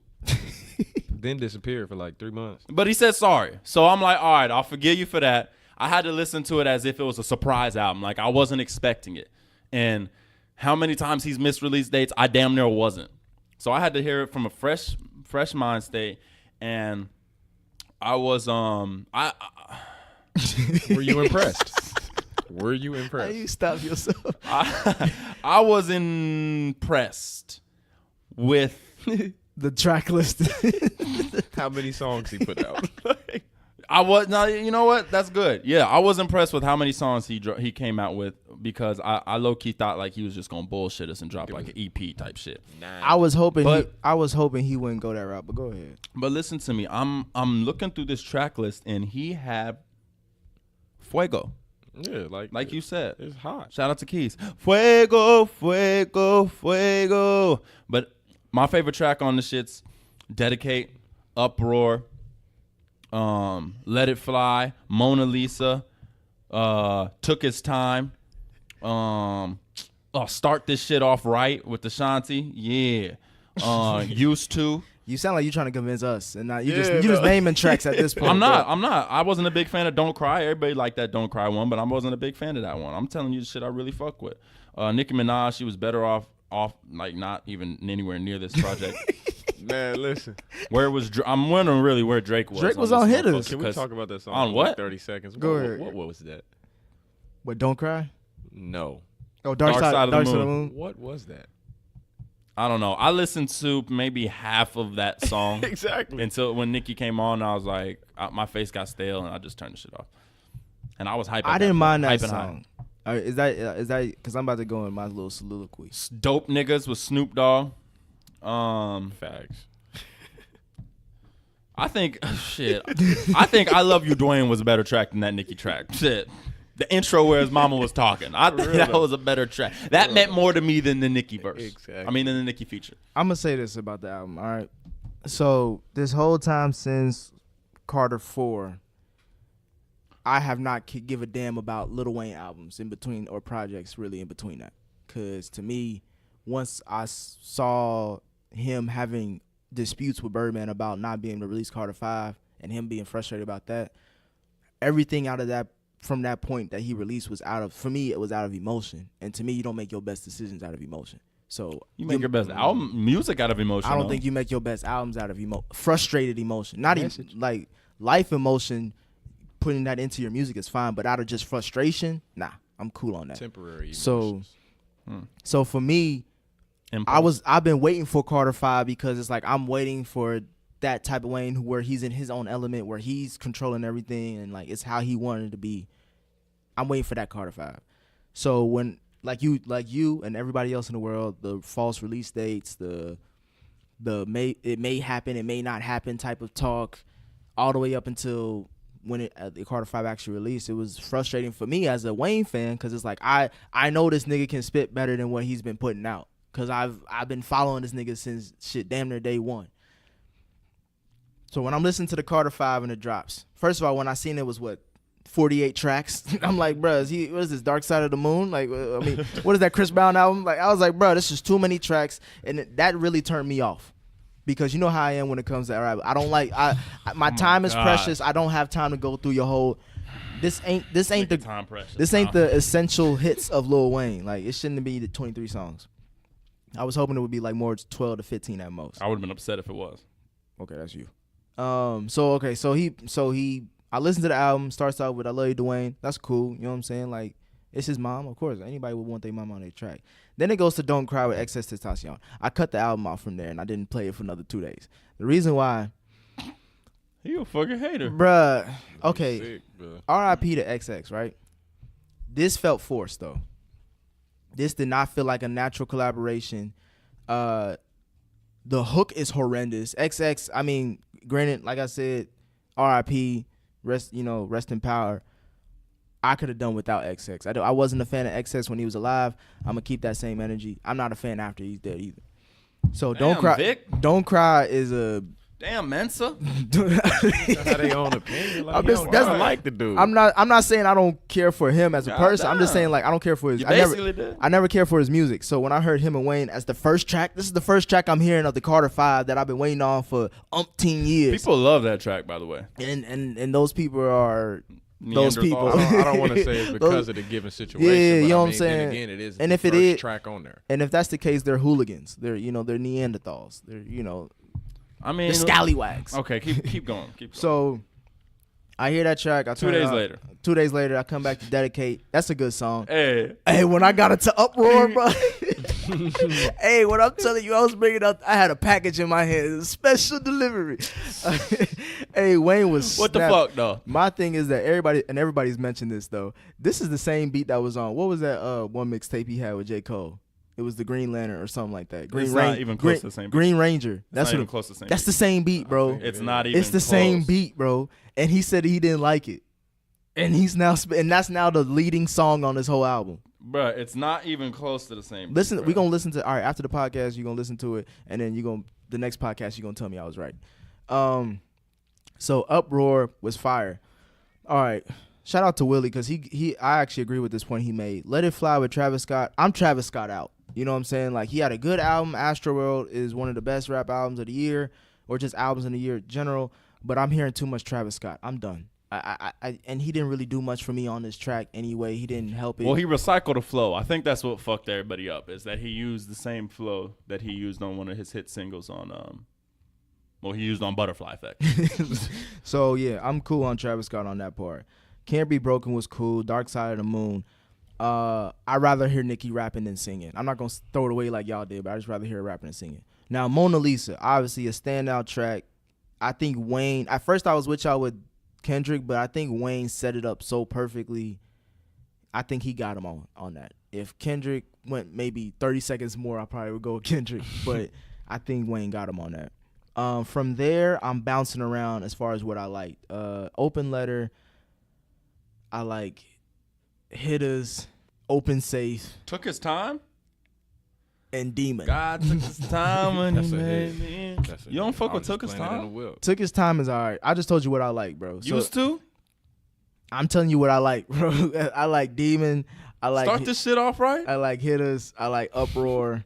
Then disappeared for like 3 months. But he said sorry. So I'm like, all right, I'll forgive you for that. I had to listen to it as if it was a surprise album. Like I wasn't expecting it. And how many times he's missed release dates, I damn near wasn't. So I had to hear it from a fresh mind state. And I was Were you impressed? Were you How impressed? you stop yourself? I was impressed with The track list. How many songs he put out? I was no, you know what? That's good. Yeah, I was impressed with how many songs he came out with because I low key thought like he was just gonna bullshit us and drop like an EP type shit. I was hoping But- he wouldn't go that route, but go ahead. But listen to me, I'm looking through this track list and he had Fuego, Yeah, like you said. it's hot. Shout out to Keys. Fuego, fuego, fuego. But my favorite track on the shits, Dedicate, Uproar, Let It Fly, Mona Lisa, Took His Time, Start This Shit Off Right with the Shanti, yeah. Used To. You sound like you trying to convince us, and not you Yeah, just no. naming tracks at this point. I'm bro. not. I wasn't a big fan of Don't Cry. Everybody liked that Don't Cry one, but I wasn't a big fan of that one. I'm telling you the shit I really fuck with. Nicki Minaj, she was better off like not even anywhere near this project. Man, listen. Where was I'm wondering really where Drake was. Drake was this on Hitters. motherfucker, Can we 'cause- talk about that song on for what? like 30 seconds? Go what, ahead. What was that? What? Don't cry. No. Oh, Dark Side of the Dark Side of the Moon. Moon. What was that? I don't know. I listened to maybe half of that song Exactly. until when Nicki came on. I was like, my face got stale, and I just turned the shit off. And I was hyping. I didn't mind that hyping song. Is that because I'm about to go in my little soliloquy? Dope Niggas with Snoop Dogg. Facts. I think shit. I think I Love You Dwayne was a better track than that Nicki track. Shit. The intro where his mama was talking. I think that was a better track. That meant more to me than the Nicki verse. Exactly. I mean, than the Nicki feature. I'm gonna say this about the album. All right. So this whole time since Carter 4, I have not give a damn about Lil Wayne albums in between or projects really in between that. Cause to me, once I saw him having disputes with Birdman about not being able to release Carter 5 and him being frustrated about that. Everything out of that from that point that he released was for me, it was out of emotion. And to me, you don't make your best decisions out of emotion. So you make your best music out of emotion. I don't think you make your best albums out of frustrated emotion. Not even like life emotion. Putting that into your music is fine, but out of just frustration, nah, I'm cool on that. Temporary emotions. So for me, I've been waiting for Carter 5 because it's like I'm waiting for that type of Wayne where he's in his own element, where he's controlling everything and like it's how he wanted to be. I'm waiting for that Carter 5. So when like you and everybody else in the world, the false release dates, it may happen, it may not happen type of talk, all the way up until when the Carter 5 actually released, it was frustrating for me as a Wayne fan because it's like I know this nigga can spit better than what he's been putting out because I've been following this nigga since damn near day one. So when I'm listening to the Carter 5 and it drops, first of all, when I seen it was 48 tracks. I'm like, bro, what is this, Dark Side of the Moon? Like, I mean, what is that Chris Brown album? Like, I was like, bro, this is too many tracks, and that really turned me off. Because you know how I am when it comes to rap. I don't like my time is precious. I don't have time to go through your whole. This ain't the essential hits of Lil Wayne. Like it shouldn't be the 23 songs. I was hoping it would be like more 12 to 15 at most. I would have been upset if it was. Okay, that's you. So I listened to the album. Starts out with "I Love You, Dwayne." That's cool. You know what I'm saying? Like it's his mom, of course. Anybody would want their mom on their track. Then it goes to "Don't Cry" with Excess Tentacion. I cut the album off from there, and I didn't play it for another 2 days. The reason why... You a fucking hater. Bruh. Okay. Sick, bruh. R.I.P. to XX, right? This felt forced, though. This did not feel like a natural collaboration. The hook is horrendous. XX, I mean, granted, like I said, R.I.P., rest in power. I could have done without XX. I wasn't a fan of XX when he was alive. I'm gonna keep that same energy. I'm not a fan after he's dead either. So Don't Cry. Vic. Don't Cry is a damn Mensa. That's how they own opinion. Like, that's like the dude. I'm not saying I don't care for him as a person. I'm just saying like I don't care for his. I never care for his music. So when I heard him and Wayne as the first track, this is the first track I'm hearing of the Carter 5 that I've been waiting on for umpteen years. People love that track, by the way. And those people are. Those people. I don't want to say it's because of the given situation. Yeah, you know what I'm saying. Then again, it is. And the if it first is track on there, and if that's the case, they're hooligans. They're they're Neanderthals. They're I mean, they're scallywags. Okay, keep going. So I hear that track. 2 days later. 2 days later, I come back to Dedicate. That's a good song. Hey, when I got into Uproar, bro. Hey, what I'm telling you, I was bringing up. I had a package in my hand, a special delivery. Hey, Wayne was. What the fuck, though? My thing is that everybody's mentioned this though. This is the same beat that was on. What was that? One mixtape he had with J. Cole. It was the Green Lantern or something like that. Not even close to the same beat. Green Ranger. That's not even close to the same. That's the same beat, bro. It's not even. It's the close. same beat, bro. And he said he didn't like it, and that's now the leading song on this whole album. Bruh, it's not even close to the same. Listen, beat, we're gonna listen to. All right, after the podcast, you're gonna listen to it, and then the next podcast you're gonna tell me I was right. So Uproar was fire. All right. Shout out to Willie because I actually agree with this point he made. Let It Fly with Travis Scott. I'm Travis Scott out. You know what I'm saying? Like he had a good album. Astroworld is one of the best rap albums of the year, or just albums in the year in general. But I'm hearing too much Travis Scott. I'm done. And he didn't really do much for me on this track anyway. He didn't help it. Well, he recycled a flow. I think that's what fucked everybody up. Is that he used the same flow that he used on one of his hit singles on. He used on Butterfly Effect. So yeah, I'm cool on Travis Scott on that part. Can't Be Broken was cool. Dark Side of the Moon. I'd rather hear Nicki rapping than singing. I'm not going to throw it away like y'all did, but I'd just rather hear her rapping than singing. Now, Mona Lisa, obviously a standout track. I think Wayne, at first I was with y'all with Kendrick, but I think Wayne set it up so perfectly. I think he got him on that. If Kendrick went maybe 30 seconds more, I probably would go with Kendrick, but I think Wayne got him on that. From there, I'm bouncing around as far as what I like. Open Letter, I like Hitters, Open Safe. Took his time? And Demon. God took his time when That's he a made hit. me. You don't fuck with Took His Time? Took His Time is all right. I just told you what I like, bro. So Used to? I'm telling you what I like, bro. I like Demon. I like Start this shit off right? I like Hitters. I like Uproar.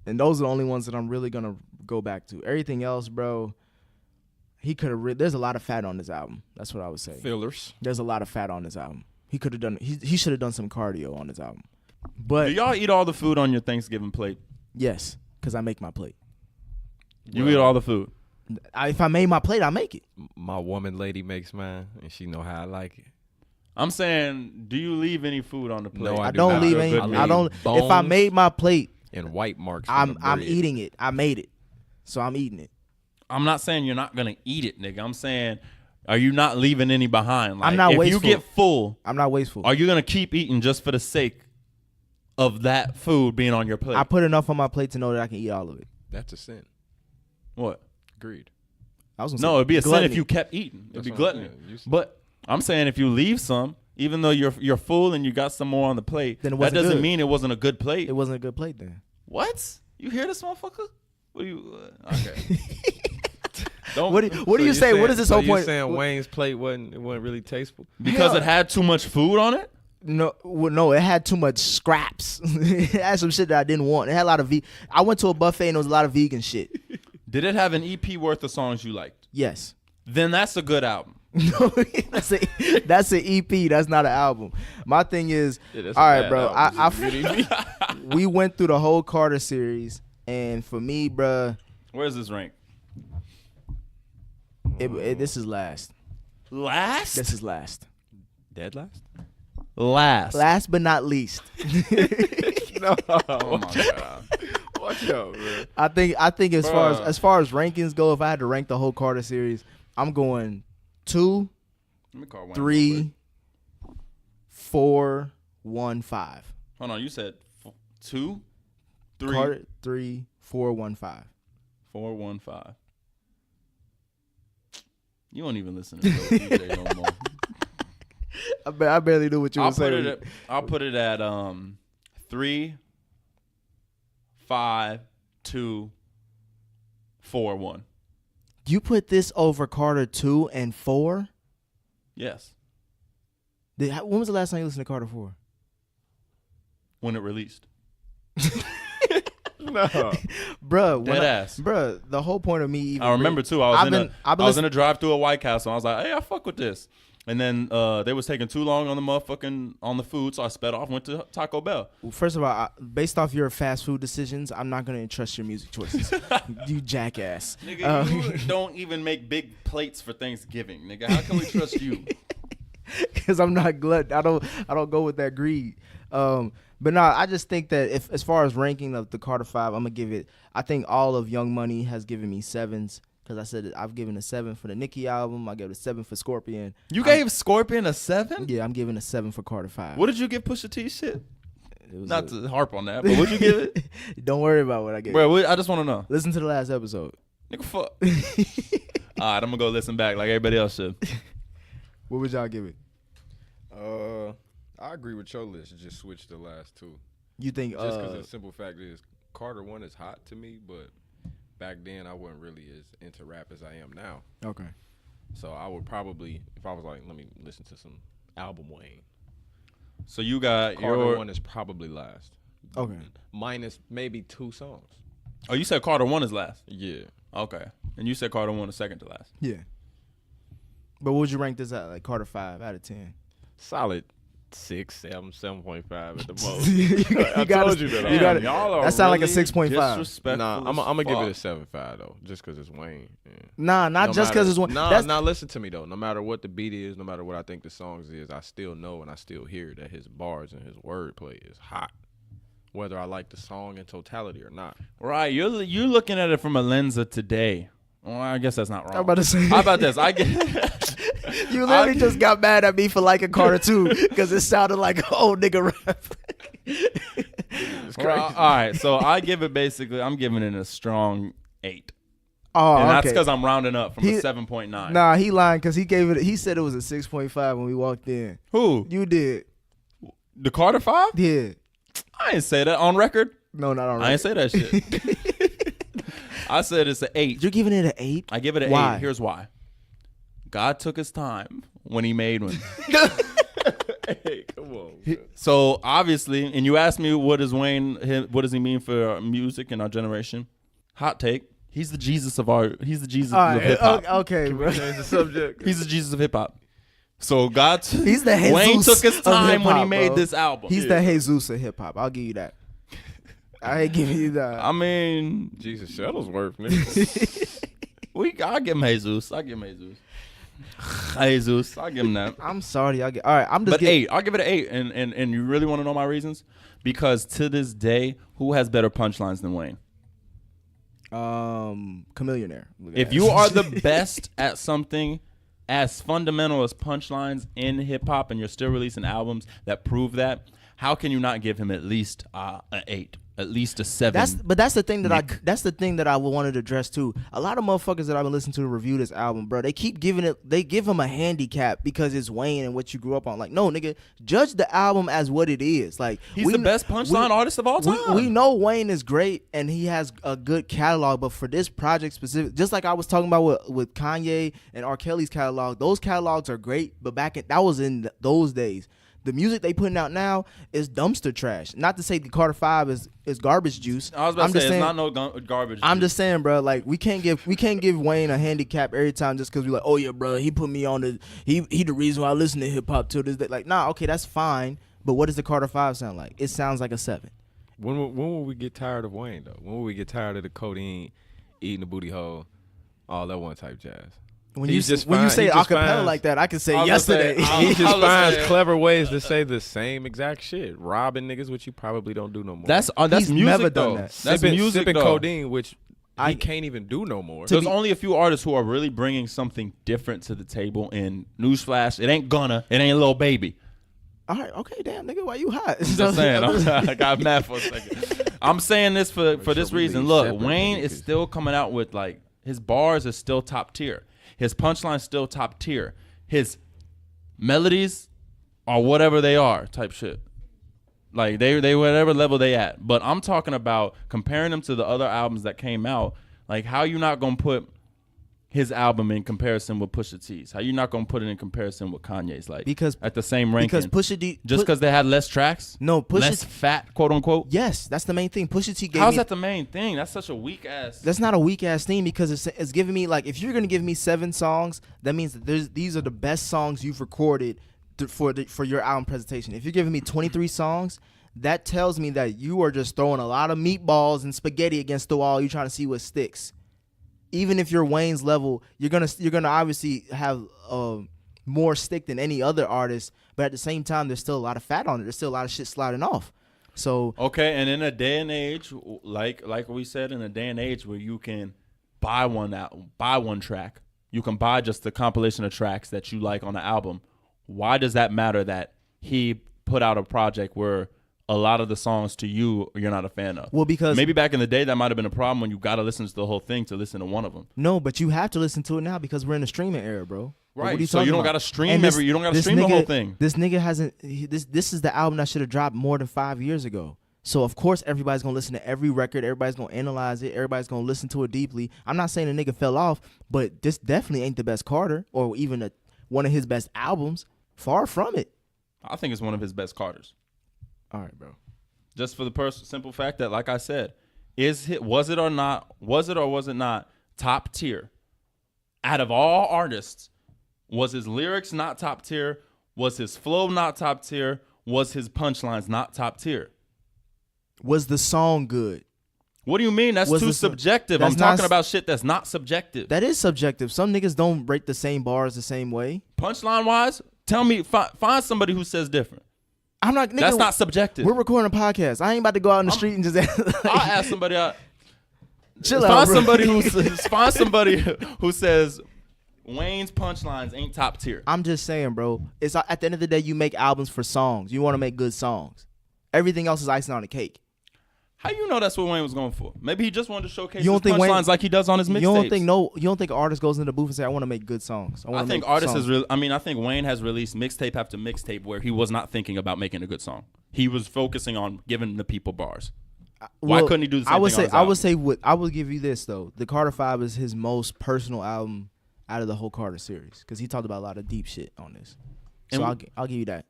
And those are the only ones that I'm really gonna go back to. Everything else, bro, he could have. There's a lot of fat on this album. That's what I would say. Fillers. There's a lot of fat on this album. He could have done. He should have done some cardio on his album. But Do y'all eat all the food on your Thanksgiving plate? yes, because I make my plate. You eat all the food. If I made my plate, I make it. My woman lady makes mine, and she know how I like it. I'm saying, do you leave any food on the plate? No, I do don't not. leave Good any. meat. I don't. If I Bones made my plate, and white marks. from the I'm bread. eating it. I made it, so I'm eating it. I'm not saying you're not gonna eat it, nigga. I'm saying, are you not leaving any behind? Like, I'm not if wasteful. you get full, I'm not wasteful. are you gonna keep eating just for the sake of that food being on your plate? I put enough on my plate to know that I can eat all of it. That's a sin. What? Agreed. I was gonna No, say it'd be a sin gluttony. if you kept eating. It'd That's be what I'm gluttony. saying. You- But I'm saying if you leave some, even though you're full and you got some more on the plate, Then it that wasn't doesn't good. mean it wasn't a good plate. It wasn't a good plate then. What? You hear this motherfucker? What do you? Okay. Don't. What do you say? What is this so whole you're point? saying Wayne's plate wasn't really tasteful? because Hell. it had too much food on it. No, it had too much scraps. It had some shit that I didn't want. It had a lot of I went to a buffet and there was a lot of vegan shit. Did it have an EP worth of songs you liked? Yes. Then that's a good album. No, that's an EP. That's not an album. My thing is, that's all a right, bad bro. album. We went through the whole Carter series, and for me, bro, Where's this rank? this is last. Last. This is last. Dead last? Last. Last but not least. No. Oh my god. Watch out, man. I think as Bruh. far as rankings go, if I had to rank the whole Carter series, I'm going 2, Let me call Wayne real 3, quick. 4, 1, 5. Hold on. You said 2, 3, Carter 3, 4, 1, 5. 4, 1, 5. You don't even listen to Lil DJ no more. I barely knew what you were saying. I'll put it at 3, 5, 2, 4, 1. You put this over Carter 2 and 4? Yes. When was the last time you listened to Carter 4? When it released. No. Bruh, Dead ass. Bruh, the whole point of me even I remember too. I was in a drive through a White Castle. And I was like, hey, I fuck with this. And then they was taking too long on the food, so I sped off, went to Taco Bell. First of all, based off your fast food decisions, I'm not gonna entrust your music choices. You jackass. Nigga, you don't even make big plates for Thanksgiving, nigga. How can we trust you? Because I'm not glutton. I don't go with that greed. But no, I just think that if as far as ranking of the Carter 5, I'm gonna give it. I think all of Young Money has given me 7s. Because I said I've given a 7 for the Nicki album. I gave it a 7 for Scorpion. You gave Scorpion a 7? Yeah, I'm giving a 7 for Carter 5. What did you give Pusha T shit? It was Not to harp on that, but what'd you give it? Don't worry about what I gave. Bro, I just want to know. Listen to the last episode. Nigga, fuck. All right, I'm gonna go listen back like everybody else should. What would y'all give it? I agree with your list. Just switch the last two. You think? Just because the simple fact is, Carter 1 is hot to me, but back then I wasn't really as into rap as I am now. Okay. So I would probably, if I was like, let me listen to some album Wayne. So you got Carter your 1 is probably last. Okay. Minus maybe 2 songs. Oh, you said Carter 1 is last. Yeah. Okay. And you said Carter 1 is second to last. Yeah. But what would you rank this at? Like Carter 5 out of 10? Solid 6, 7, 7.5 at the most. I told you that. You got it. Y'all are That sound like a really 6.5. disrespectful Nah, I'm as gonna give it a fuck. 7.5 though, just because it's Wayne. Yeah. Nah, not No just because it's one. No, now listen to me though. No matter what the beat is, no matter what I think the songs is, I still know and I still hear that his bars and his wordplay is hot. Whether I like the song in totality or not. Right, you're looking at it from a lens of today. Well, I guess that's not wrong. I'm about to say. How about this? I get. You literally just got mad at me for liking Carter 2 because it sounded like old nigga rap. Well, all right, so I give it basically. I'm giving it a strong 8, Oh, and that's okay. because I'm rounding up from He- a 7.9. Nah, he lying because he gave it. He said it was a 6.5 when we walked in. Who? You did. The Carter 5? Yeah. I didn't say that on record. No, not on I didn't say that shit. I said it's an 8. You're giving it an 8? I give it an Why? 8. Here's why. God took his time when he made one. Hey, come on. Bro. So obviously, and you asked me what does he mean for music in our generation? Hot take. He's the Jesus of hip hop. Okay, bro. Change the subject. He's the Jesus of hip hop. So He's the Jesus Wayne took his of time when he hip-hop, made bro. this album. He's the Jesus of hip hop. I'll give you that. I ain't giving you that. I mean, Jesus Shuttlesworth, nigga. I'll give him Jesus. Jesus, I'll give him that. I'm sorry. All right. I'm just. But 8, I'll give it an 8. And you really want to know my reasons? Because to this day, who has better punchlines than Wayne? Chameleonaire. If you are the best at something as fundamental as punchlines in hip hop, and you're still releasing albums that prove that, how can you not give him at least an 8? At least a 7. That's the thing that I wanted to address too. A lot of motherfuckers that I've been listening to review this album, bro, they give him a handicap because it's Wayne and what you grew up on. Like, no, nigga, judge the album as what it is. Like, he's the best punchline artist of all time. We know Wayne is great and he has a good catalog, but for this project specific, just like I was talking about with Kanye and R. Kelly's catalog, those catalogs are great, but that was in those days. The music they putting out now is dumpster trash. Not to say the Carter 5 is garbage juice. I was about to say it's not no garbage. I'm just saying, bro. Like we can't give Wayne a handicap every time just because we're like, oh yeah, bro, he put me on he the reason why I listen to hip hop till this day. Like, nah, okay, that's fine. But what does the Carter 5 sound like? It sounds like a 7. When will we get tired of Wayne though? When will we get tired of the codeine, eating the booty hole, all that one type jazz? When you say acapella like that, I can say yesterday. He just finds clever ways to say the same exact shit, robbing niggas, which you probably don't do no more. That's He's music never though. done that. That's music sipping though. codeine, which I can't even do no more. There's only a few artists who are really bringing something different to the table. And newsflash, it ain't Lil Baby. All right, okay, damn, nigga, why you hot? I'm just saying. I got mad for a second. I'm saying this for this reason. Look, Wayne is still coming out with like his bars are still top tier. His punchline's still top tier. His melodies are whatever they are type shit. Like they whatever level they at. But I'm talking about comparing them to the other albums that came out. Like how you not gonna put his album in comparison with Pusha T's? How you not gonna put it in comparison with Kanye's? Like because at the same ranking. Because Pusha T because they had less tracks? No, less fat, quote unquote. Yes, that's the main thing. Pusha T gave How's that the main thing? That's such a weak ass. That's not a weak ass thing because it's giving me like if you're gonna give me 7 songs, that means that these are the best songs you've recorded for your album presentation. If you're giving me 23 songs, that tells me that you are just throwing a lot of meatballs and spaghetti against the wall. You're trying to see what sticks. Even if you're Wayne's level, you're gonna obviously have more stick than any other artist, but at the same time, there's still a lot of fat on it. There's still a lot of shit sliding off. So okay, and in a day and age, like we said, in a day and age where you can buy one track, you can buy just the compilation of tracks that you like on the album. Why does that matter that he put out a project where a lot of the songs to you're not a fan of? Well, because maybe back in the day that might have been a problem when you got to listen to the whole thing to listen to one of them. No, but you have to listen to it now because we're in the streaming era, bro. Right. What are you so you don't got to stream you don't got to stream the whole thing. This nigga hasn't. This is the album that should have dropped more than 5 years ago. So of course everybody's gonna listen to every record. Everybody's gonna analyze it. Everybody's gonna listen to it deeply. I'm not saying the nigga fell off, but this definitely ain't the best Carter or even one of his best albums. Far from it. I think it's one of his best Carters. All right, bro. Just for the simple fact that, like I said, was it or was it not top tier? Out of all artists, was his lyrics not top tier? Was his flow not top tier? Was his punchlines not top tier? Was the song good? What do you mean? That's too subjective. I'm talking about shit that's not subjective. That is subjective. Some niggas don't rate the same bars the same way. Punchline wise, tell me, find somebody who says different. I'm not. Nigga, that's not subjective. We're recording a podcast. I ain't about to go out in the street and just. I'll ask somebody out. Chill out, find somebody who says Wayne's punchlines ain't top tier. I'm just saying, bro. It's at the end of the day, you make albums for songs. You want to make good songs. Everything else is icing on the cake. How you know that's what Wayne was going for? Maybe he just wanted to showcase his punchlines like he does on his mixtapes. You don't think an artist goes into the booth and say, "I want to make good songs." I think Wayne has released mixtape after mixtape where he was not thinking about making a good song. He was focusing on giving the people bars. Why couldn't he do the same thing? I would give you this though. The Carter 5 is his most personal album out of the whole Carter series because he talked about a lot of deep shit on this. So I'll give you that.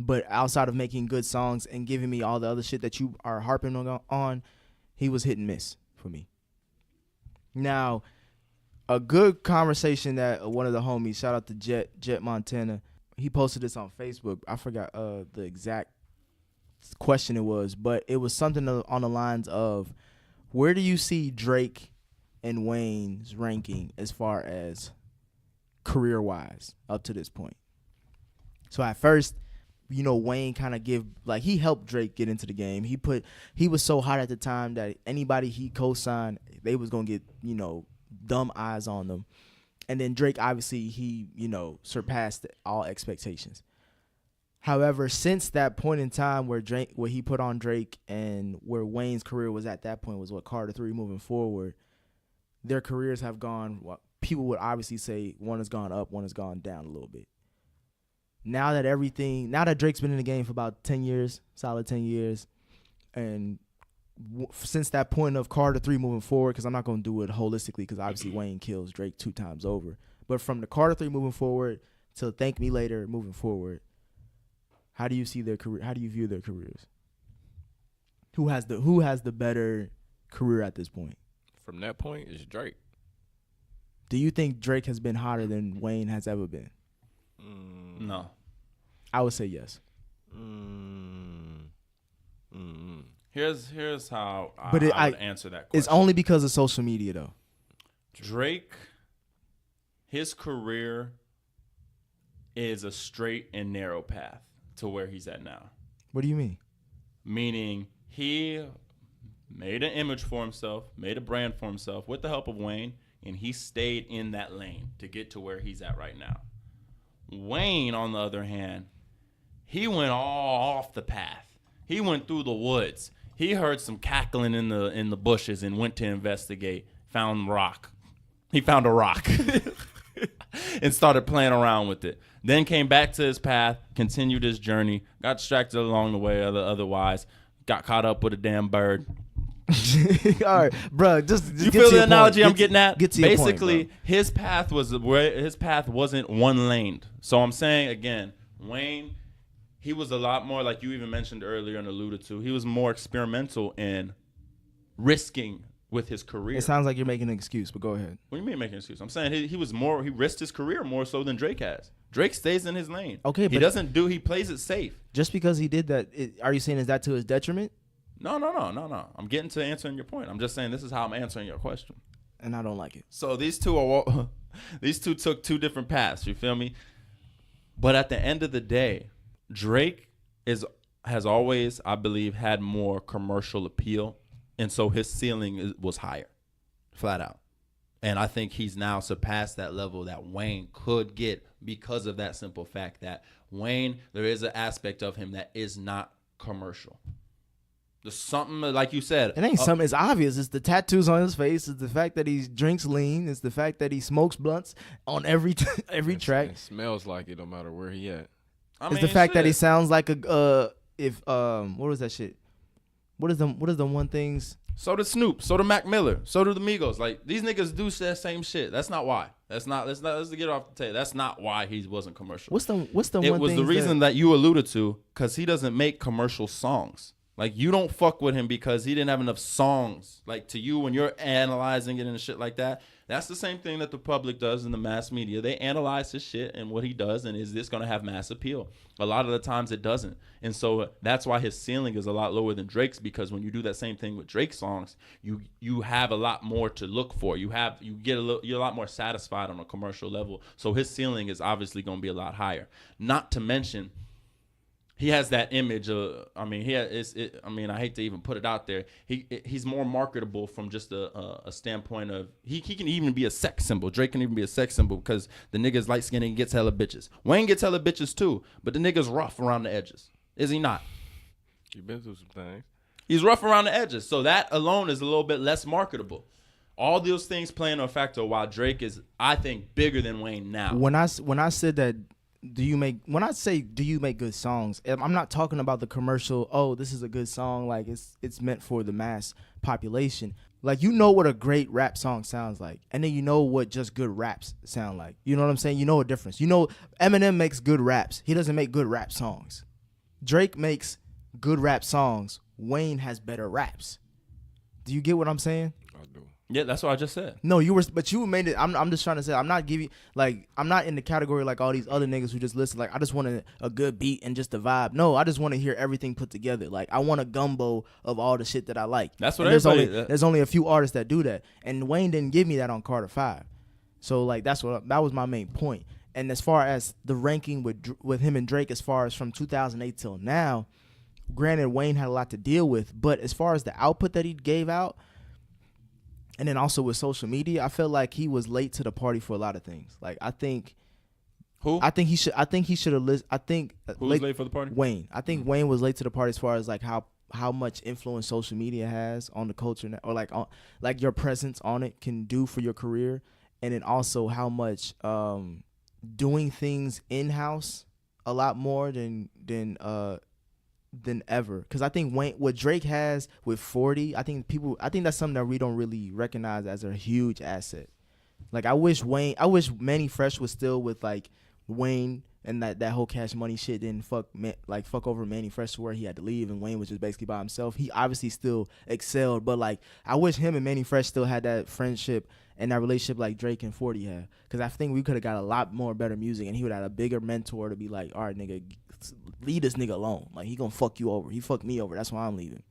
But outside of making good songs and giving me all the other shit that you are harping on, he was hit and miss for me. Now, a good conversation that one of the homies, shout out to Jet Montana, he posted this on Facebook. I forgot the exact question it was, but it was something on the lines of, where do you see Drake and Wayne's ranking as far as career-wise up to this point? So at first, Wayne kind of he helped Drake get into the game. He was so hot at the time that anybody he co-signed, they was going to get, dumb eyes on them. And then Drake, obviously, he, surpassed all expectations. However, since that point in time where he put on Drake and where Wayne's career was at that point was Carter 3 moving forward, their careers have gone, people would obviously say one has gone up, one has gone down a little bit. Now that Drake's been in the game for about 10 years, solid 10 years, and since that point of Carter 3 moving forward, because I'm not going to do it holistically because obviously Wayne kills Drake 2 times over, but from the Carter 3 moving forward to Thank Me Later moving forward, how do you see their career? How do you view their careers? Who has the better career at this point? From that point, it's Drake. Do you think Drake has been hotter than Wayne has ever been? No. I would say yes. Here's how I would answer that question. It's only because of social media, though. Drake, his career is a straight and narrow path to where he's at now. What do you mean? Meaning he made an image for himself, made a brand for himself with the help of Wayne, and he stayed in that lane to get to where he's at right now. Wayne, on the other hand, he went all off the path. He went through the woods. He heard some cackling in the bushes and went to investigate. Found rock. He found a rock and started playing around with it. Then came back to his path, continued his journey, got distracted along the way. Otherwise, got caught up with a damn bird. All right, bro. Just you feel the analogy I'm getting at? Get to your Basically, point, his path wasn't one laned. So I'm saying again, Wayne, he was a lot more, like you even mentioned earlier and alluded to. He was more experimental in risking with his career. It sounds like you're making an excuse, but go ahead. What do you mean making an excuse? I'm saying he risked his career more so than Drake has. Drake stays in his lane. Okay, but he plays it safe. Just because he did that, are you saying is that to his detriment? No. I'm getting to answering your point. I'm just saying this is how I'm answering your question. And I don't like it. So these two took 2 different paths. You feel me? But at the end of the day, Drake has always, I believe, had more commercial appeal, and so his ceiling was higher, flat out. And I think he's now surpassed that level that Wayne could get because of that simple fact that Wayne, there is an aspect of him that is not commercial. There's something, like you said. It ain't something. It's obvious. It's the tattoos on his face. It's the fact that he drinks lean. It's the fact that he smokes blunts on every track. It smells like it no matter where he at. It's the fact that he sounds like what was that shit? What is the one things? So did Snoop. So did Mac Miller. So did the Migos. Like, these niggas do that same shit. That's not why. Let's get off the table. That's not why he wasn't commercial. What's the It one was thing the reason that you alluded to, because he doesn't make commercial songs. Like, you don't fuck with him because he didn't have enough songs. Like, to you, when you're analyzing it and shit like that, that's the same thing that the public does in the mass media. They analyze his shit and what he does, and is this going to have mass appeal? A lot of the times it doesn't. And so that's why his ceiling is a lot lower than Drake's, because when you do that same thing with Drake songs, you have a lot more to look for. You're a lot more satisfied on a commercial level. So his ceiling is obviously going to be a lot higher. Not to mention, he has that image of, I hate to even put it out there. He's more marketable from just a standpoint of, he can even be a sex symbol. Drake can even be a sex symbol because the nigga's light skinned and gets hella bitches. Wayne gets hella bitches too, but the nigga's rough around the edges. Is he not? He been through some things. He's rough around the edges. So that alone is a little bit less marketable. All those things playing a factor while Drake is, I think, bigger than Wayne now. When I said that, when I say do you make good songs, I'm not talking about the commercial, oh, this is a good song, like it's meant for the mass population. Like, you know what a great rap song sounds like, and then you know what just good raps sound like. You know what I'm saying? You know a difference. You know Eminem makes good raps. He doesn't make good rap songs. Drake makes good rap songs. Wayne has better raps. Do you get what I'm saying? I do. Yeah, that's what I just said. No, but you made it. I'm just trying to say, I'm not in the category like all these other niggas who just listen. Like, I just want a good beat and just a vibe. No, I just want to hear everything put together. Like, I want a gumbo of all the shit that I like. That's what there's only a few artists that do that, and Wayne didn't give me that on Carter 5. So like that was my main point. And as far as the ranking with him and Drake, as far as from 2008 till now, granted Wayne had a lot to deal with, but as far as the output that he gave out. And then also with social media, I feel like he was late to the party for a lot of things. Like I think he should have listened. I think who was late for the party? Wayne. I think Wayne was late to the party as far as like how much influence social media has on the culture, or like your presence on it can do for your career, and then also how much doing things in house a lot more than ever. Because I think what Drake has with 40, I think that's something that we don't really recognize as a huge asset. Like I wish Manny Fresh was still with like Wayne, and that whole Cash Money shit didn't fuck over Manny Fresh to where he had to leave and Wayne was just basically by himself. He obviously still excelled, but like I wish him and Manny Fresh still had that friendship and that relationship like Drake and 40 had. Because I think we could have got a lot more better music, and he would have had a bigger mentor to be like, all right, nigga, leave this nigga alone. Like, he gonna fuck you over. He fucked me over. That's why I'm leaving.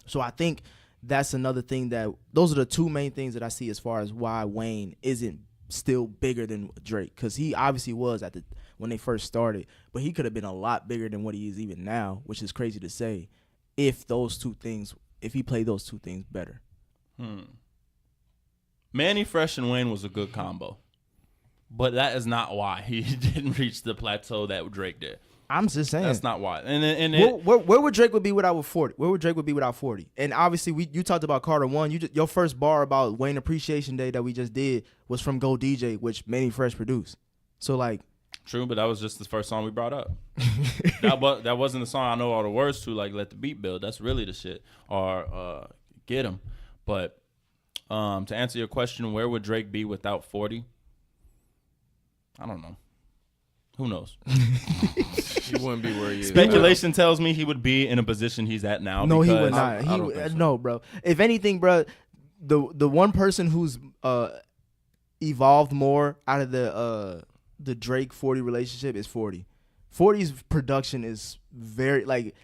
So I think that's another thing those are the two main things that I see as far as why Wayne isn't still bigger than Drake. Because he obviously was when they first started, but he could have been a lot bigger than what he is even now, which is crazy to say, if he played those two things better. Manny Fresh and Wayne was a good combo, but that is not why he didn't reach the plateau that Drake did. I'm just saying that's not why. Where would Drake be without 40? Where would Drake be without 40? And obviously, you talked about Carter 1. Your first bar about Wayne Appreciation Day that we just did was from Go DJ, which Manny Fresh produced. So like, true, but that was just the first song we brought up. that wasn't the song I know all the words to, like Let the Beat Build. That's really the shit. Or Get 'Em. But to answer your question, where would Drake be without 40? I don't know. Who knows? He wouldn't be where he is. Speculation tells me he would be in a position he's at now. No, he would not. No, bro. If anything, bro, the one person who's evolved more out of the Drake 40 relationship is 40. 40's production is very like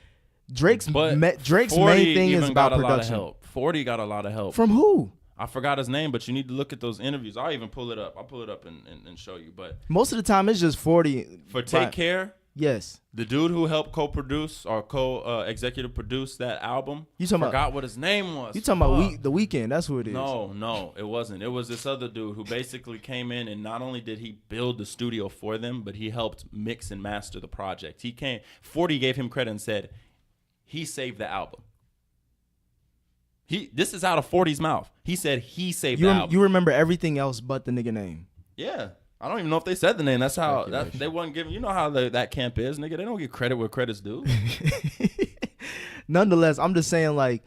Drake's main thing is about production. 40 got a lot of help. From who? I forgot his name, but you need to look at those interviews. I'll even pull it up. I'll pull it up and show you. But most of the time, it's just 40. For Take Care, yes. The dude who helped co-produce or co-executive produce that album, forgot what his name was. You talking about The Weeknd? That's who it is. No, it wasn't. It was this other dude who basically came in, and not only did he build the studio for them, but he helped mix and master the project. 40 gave him credit and said he saved the album. This is out of 40's mouth. He said he saved the album. You remember everything else but the nigga name. Yeah. I don't even know if they said the name. That's how they wasn't giving. You know how that camp is, nigga. They don't get credit where credit's due. Nonetheless, I'm just saying, like,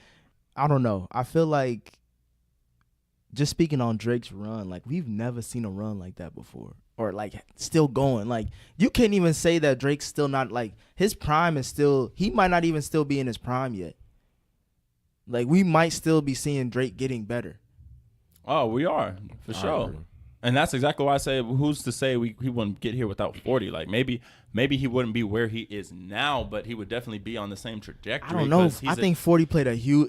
I don't know. I feel like, just speaking on Drake's run, like, we've never seen a run like that before. Or, like, still going. Like, you can't even say that Drake's still not, like, his prime is still, he might not even still be in his prime yet. Like, we might still be seeing Drake getting better. Oh, we are, for sure. And that's exactly why I say, who's to say he wouldn't get here without 40? Like, maybe he wouldn't be where he is now, but he would definitely be on the same trajectory. I don't know. I think 40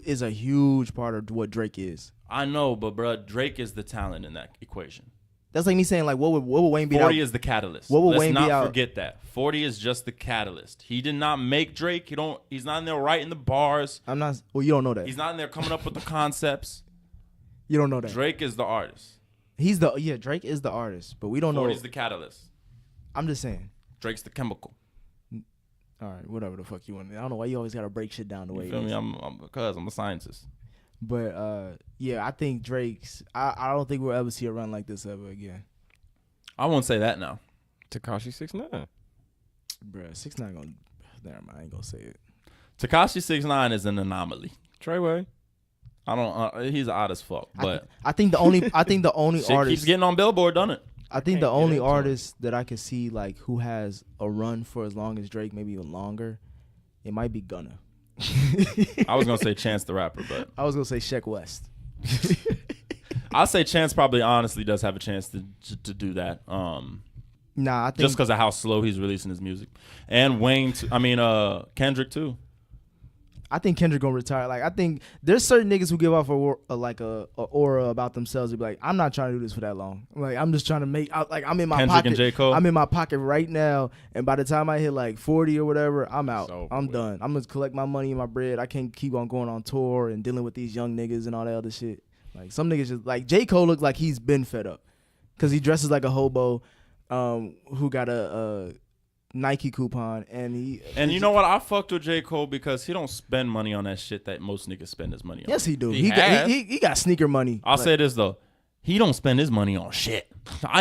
is a huge part of what Drake is. I know, but, bro, Drake is the talent in that equation. That's like me saying, like, what would Wayne be 40 is the catalyst. What would Wayne be out? Let's not forget that. 40 is just the catalyst. He did not make Drake. He's not in there writing the bars. I'm not. Well, you don't know that. He's not in there coming up with the concepts. You don't know that. Drake is the artist. Drake is the artist, but we don't know. 40's the catalyst. I'm just saying. Drake's the chemical. All right, whatever the fuck you want. I don't know why you always gotta break shit down the way. You feel me? I'm a scientist. But yeah, I think Drake's. I don't think we'll ever see a run like this ever again. I won't say that now. Tekashi 6ix9ine. Bruh, 6ix9ine gonna. Never mind, I ain't gonna say it. Tekashi 6ix9ine is an anomaly. Treyway. I don't. He's odd as fuck. But I think the only shit artist keeps getting on Billboard, doesn't it? I think the only artist that I could see like who has a run for as long as Drake, maybe even longer, It might be Gunna. I was gonna say Chance the Rapper, but I was gonna say Sheck West. I'll say Chance probably honestly does have a chance to do that. Nah, I think Just because of how slow he's releasing his music, and Wayne, Kendrick too. I think Kendrick gonna retire. Like, I think there's certain niggas who give off a aura about themselves. They be like, I'm not trying to do this for that long. Like, I'm just trying to make. I'm in my Kendrick pocket. and J. Cole? I'm in my pocket right now, and by the time I hit like 40 or whatever, I'm out. It's over I'm with. done. I'm gonna collect my money and my bread. I can't keep on going on tour and dealing with these young niggas and all that other shit. Like, some niggas just like J. Cole looks like he's been fed up because he dresses like a hobo, who got a Nike coupon, and you know what? I fucked with J. Cole because he don't spend money on that shit that most niggas spend his money on. Yes, he do. He He got sneaker money. I'll say this though, he don't spend his money on shit.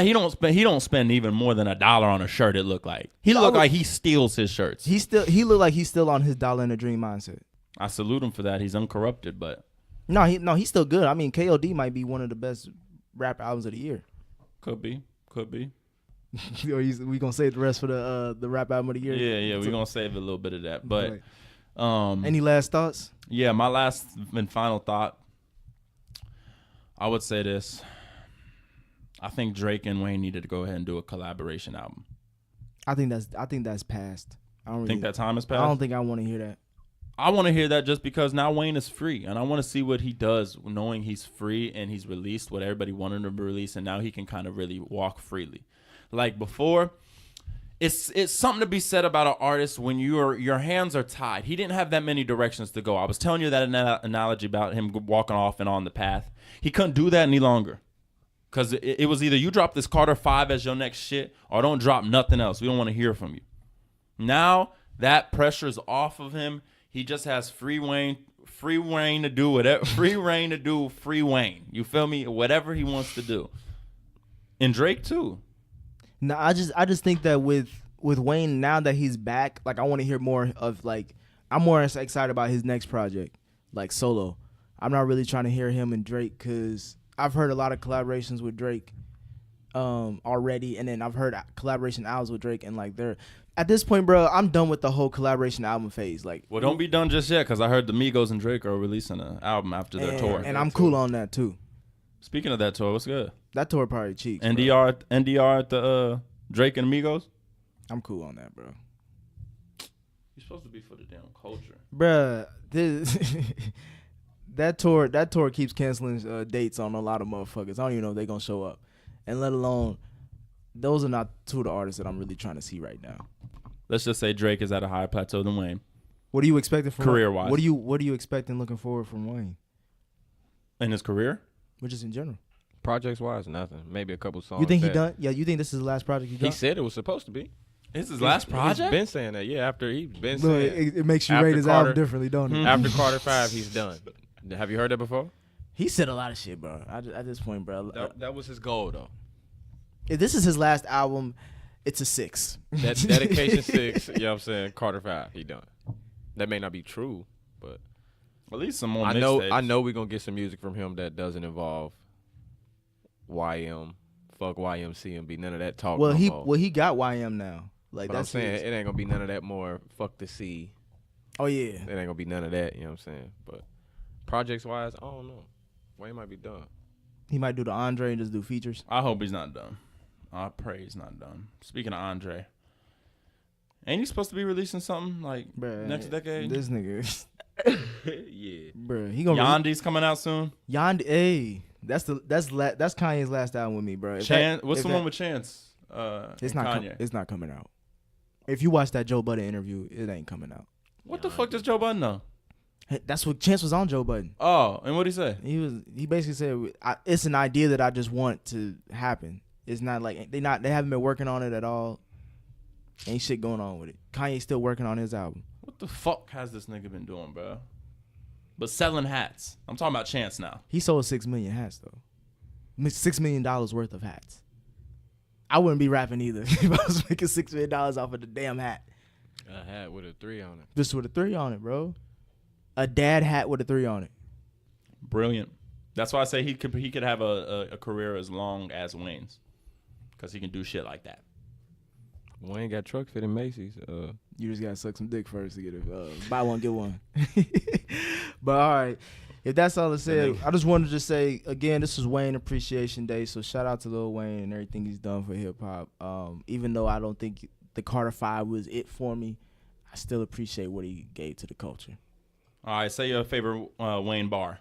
He don't spend even more than $1 on a shirt. It look like he look like he steals his shirts. He look like he's still on his dollar and a dream mindset. I salute him for that. He's uncorrupted, but No, he's still good. I mean, KOD might be one of the best rap albums of the year. could be. Or we gonna save the rest for the rap album of the year. Yeah, we're gonna save a little bit of that. But any last thoughts? yeah, my last and final thought, I would say this. I think Drake and Wayne needed to go ahead and do a collaboration album. I think that's past. I don't Think that time has passed? I don't think I want to hear that. I want to hear that just because now Wayne is free, and I want to see what he does, knowing he's free and he's released what everybody wanted him to release, and now he can kind of really walk freely. Like before, it's something to be said about an artist when your hands are tied. He didn't have that many directions to go. I was telling you that analogy about him walking off and on the path. He couldn't do that any longer. Because it was either you drop this Carter 5 as your next shit or don't drop nothing else. We don't want to hear from you. Now that pressure's off of him. He just has free reign to do whatever. Free reign to do free Wayne. You feel me? Whatever he wants to do. And Drake too. No, I just think that with Wayne, now that he's back, like I want to hear more of, like, I'm more excited about his next project, like solo. I'm not really trying to hear him and Drake because I've heard a lot of collaborations with Drake already, and then I've heard collaboration albums with Drake, and like they're at this point, bro, I'm done with the whole collaboration album phase. Like, Well, don't be done just yet, because I heard the Migos and Drake are releasing an album after their tour. and I'm cool on that too. Speaking of that tour, what's good? That tour probably cheeks. bro. NDR at the Drake and Migos? I'm cool on that, bro. You're supposed to be for the damn culture. Bruh, that tour keeps canceling dates on a lot of motherfuckers. I don't even know if they're gonna show up, and let alone those are not two of the artists that I'm really trying to see right now. Let's just say Drake is at a higher plateau than Wayne. What are you expecting from Career-wise. What are you expecting looking forward from Wayne? In his career? Or just in general? Projects wise, nothing. Maybe a couple songs. You think he that- done? Yeah, you think this is the last project he done? He said it was supposed to be. It's his last project? He's been saying that. Yeah, after he's been Look, saying it makes you after rate his Carter- album differently, don't it? after Carter 5, he's done. Have you heard that before? He said a lot of shit, bro. At this point, bro. That was his goal, though. If this is his last album, it's a 6. That Dedication 6, you know what I'm saying? Carter 5, he done. That may not be true, but At least some more I mixtapes. know we're going to get some music from him that doesn't involve YM, fuck YMCMB, none of that talk. Well, no more. he got YM now. Like, But I'm that's saying his. it ain't going to be none of that more fuck the C. Oh yeah. It ain't going to be none of that, you know what I'm saying? But projects wise, I don't know. Wayne might be done. He might do the Andre and just do features. I hope he's not done. I pray he's not done. Speaking of Andre, ain't he supposed to be releasing something like Bruh, next decade? This nigga. Yeah. Bruh, he gonna Yandy's coming out soon. Yandi. Hey, that's Kanye's last album with me, bro. What's the one with Chance? It's and not. Kanye. It's not coming out. If you watch that Joe Budden interview, it ain't coming out. What the fuck does Joe Budden know? That's what Chance was on Joe Budden. Oh, and what'd he say? He basically said it's an idea that I just want to happen. It's not like they haven't been working on it at all. Ain't shit going on with it. Kanye's still working on his album. What the fuck has this nigga been doing, bro? But selling hats. I'm talking about Chance now. He sold 6 million hats though. $6 million worth of hats. I wouldn't be rapping either if I was making $6 million off of the damn hat. A hat with a 3 on it. Just with a 3 on it, bro. A dad hat with a 3 on it. Brilliant. That's why I say he could have a career as long as Wayne's, because he can do shit like that. Wayne got truck fit in Macy's. You just gotta suck some dick first to get it. Buy one, get one. But all right, if that's all I said, I just wanted to say again, this was Wayne Appreciation Day, so shout out to Lil Wayne and everything he's done for hip hop. Even though I don't think the Carter 5 was it for me, I still appreciate what he gave to the culture. All right, say your favorite Wayne bar.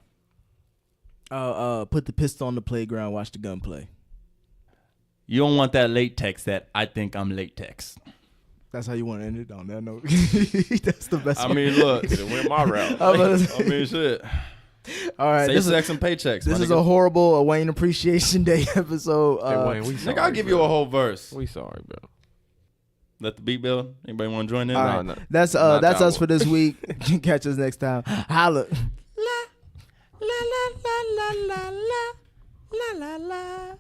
Put the pistol on the playground, watch the gun play. You don't want that latex that I think I'm latex. That's how you want to end it on that note. That's the best. I mean, look, it went my route. I mean, shit. All right, say sex and paychecks. This is a horrible Wayne Appreciation Day episode. Hey, Wayne, we sorry, nigga, I'll give you a whole verse. We sorry, bro. Let the beat build. Anybody want to join in? All right. No. That's us for this week. Catch us next time. Holla. La la la la la la la la la.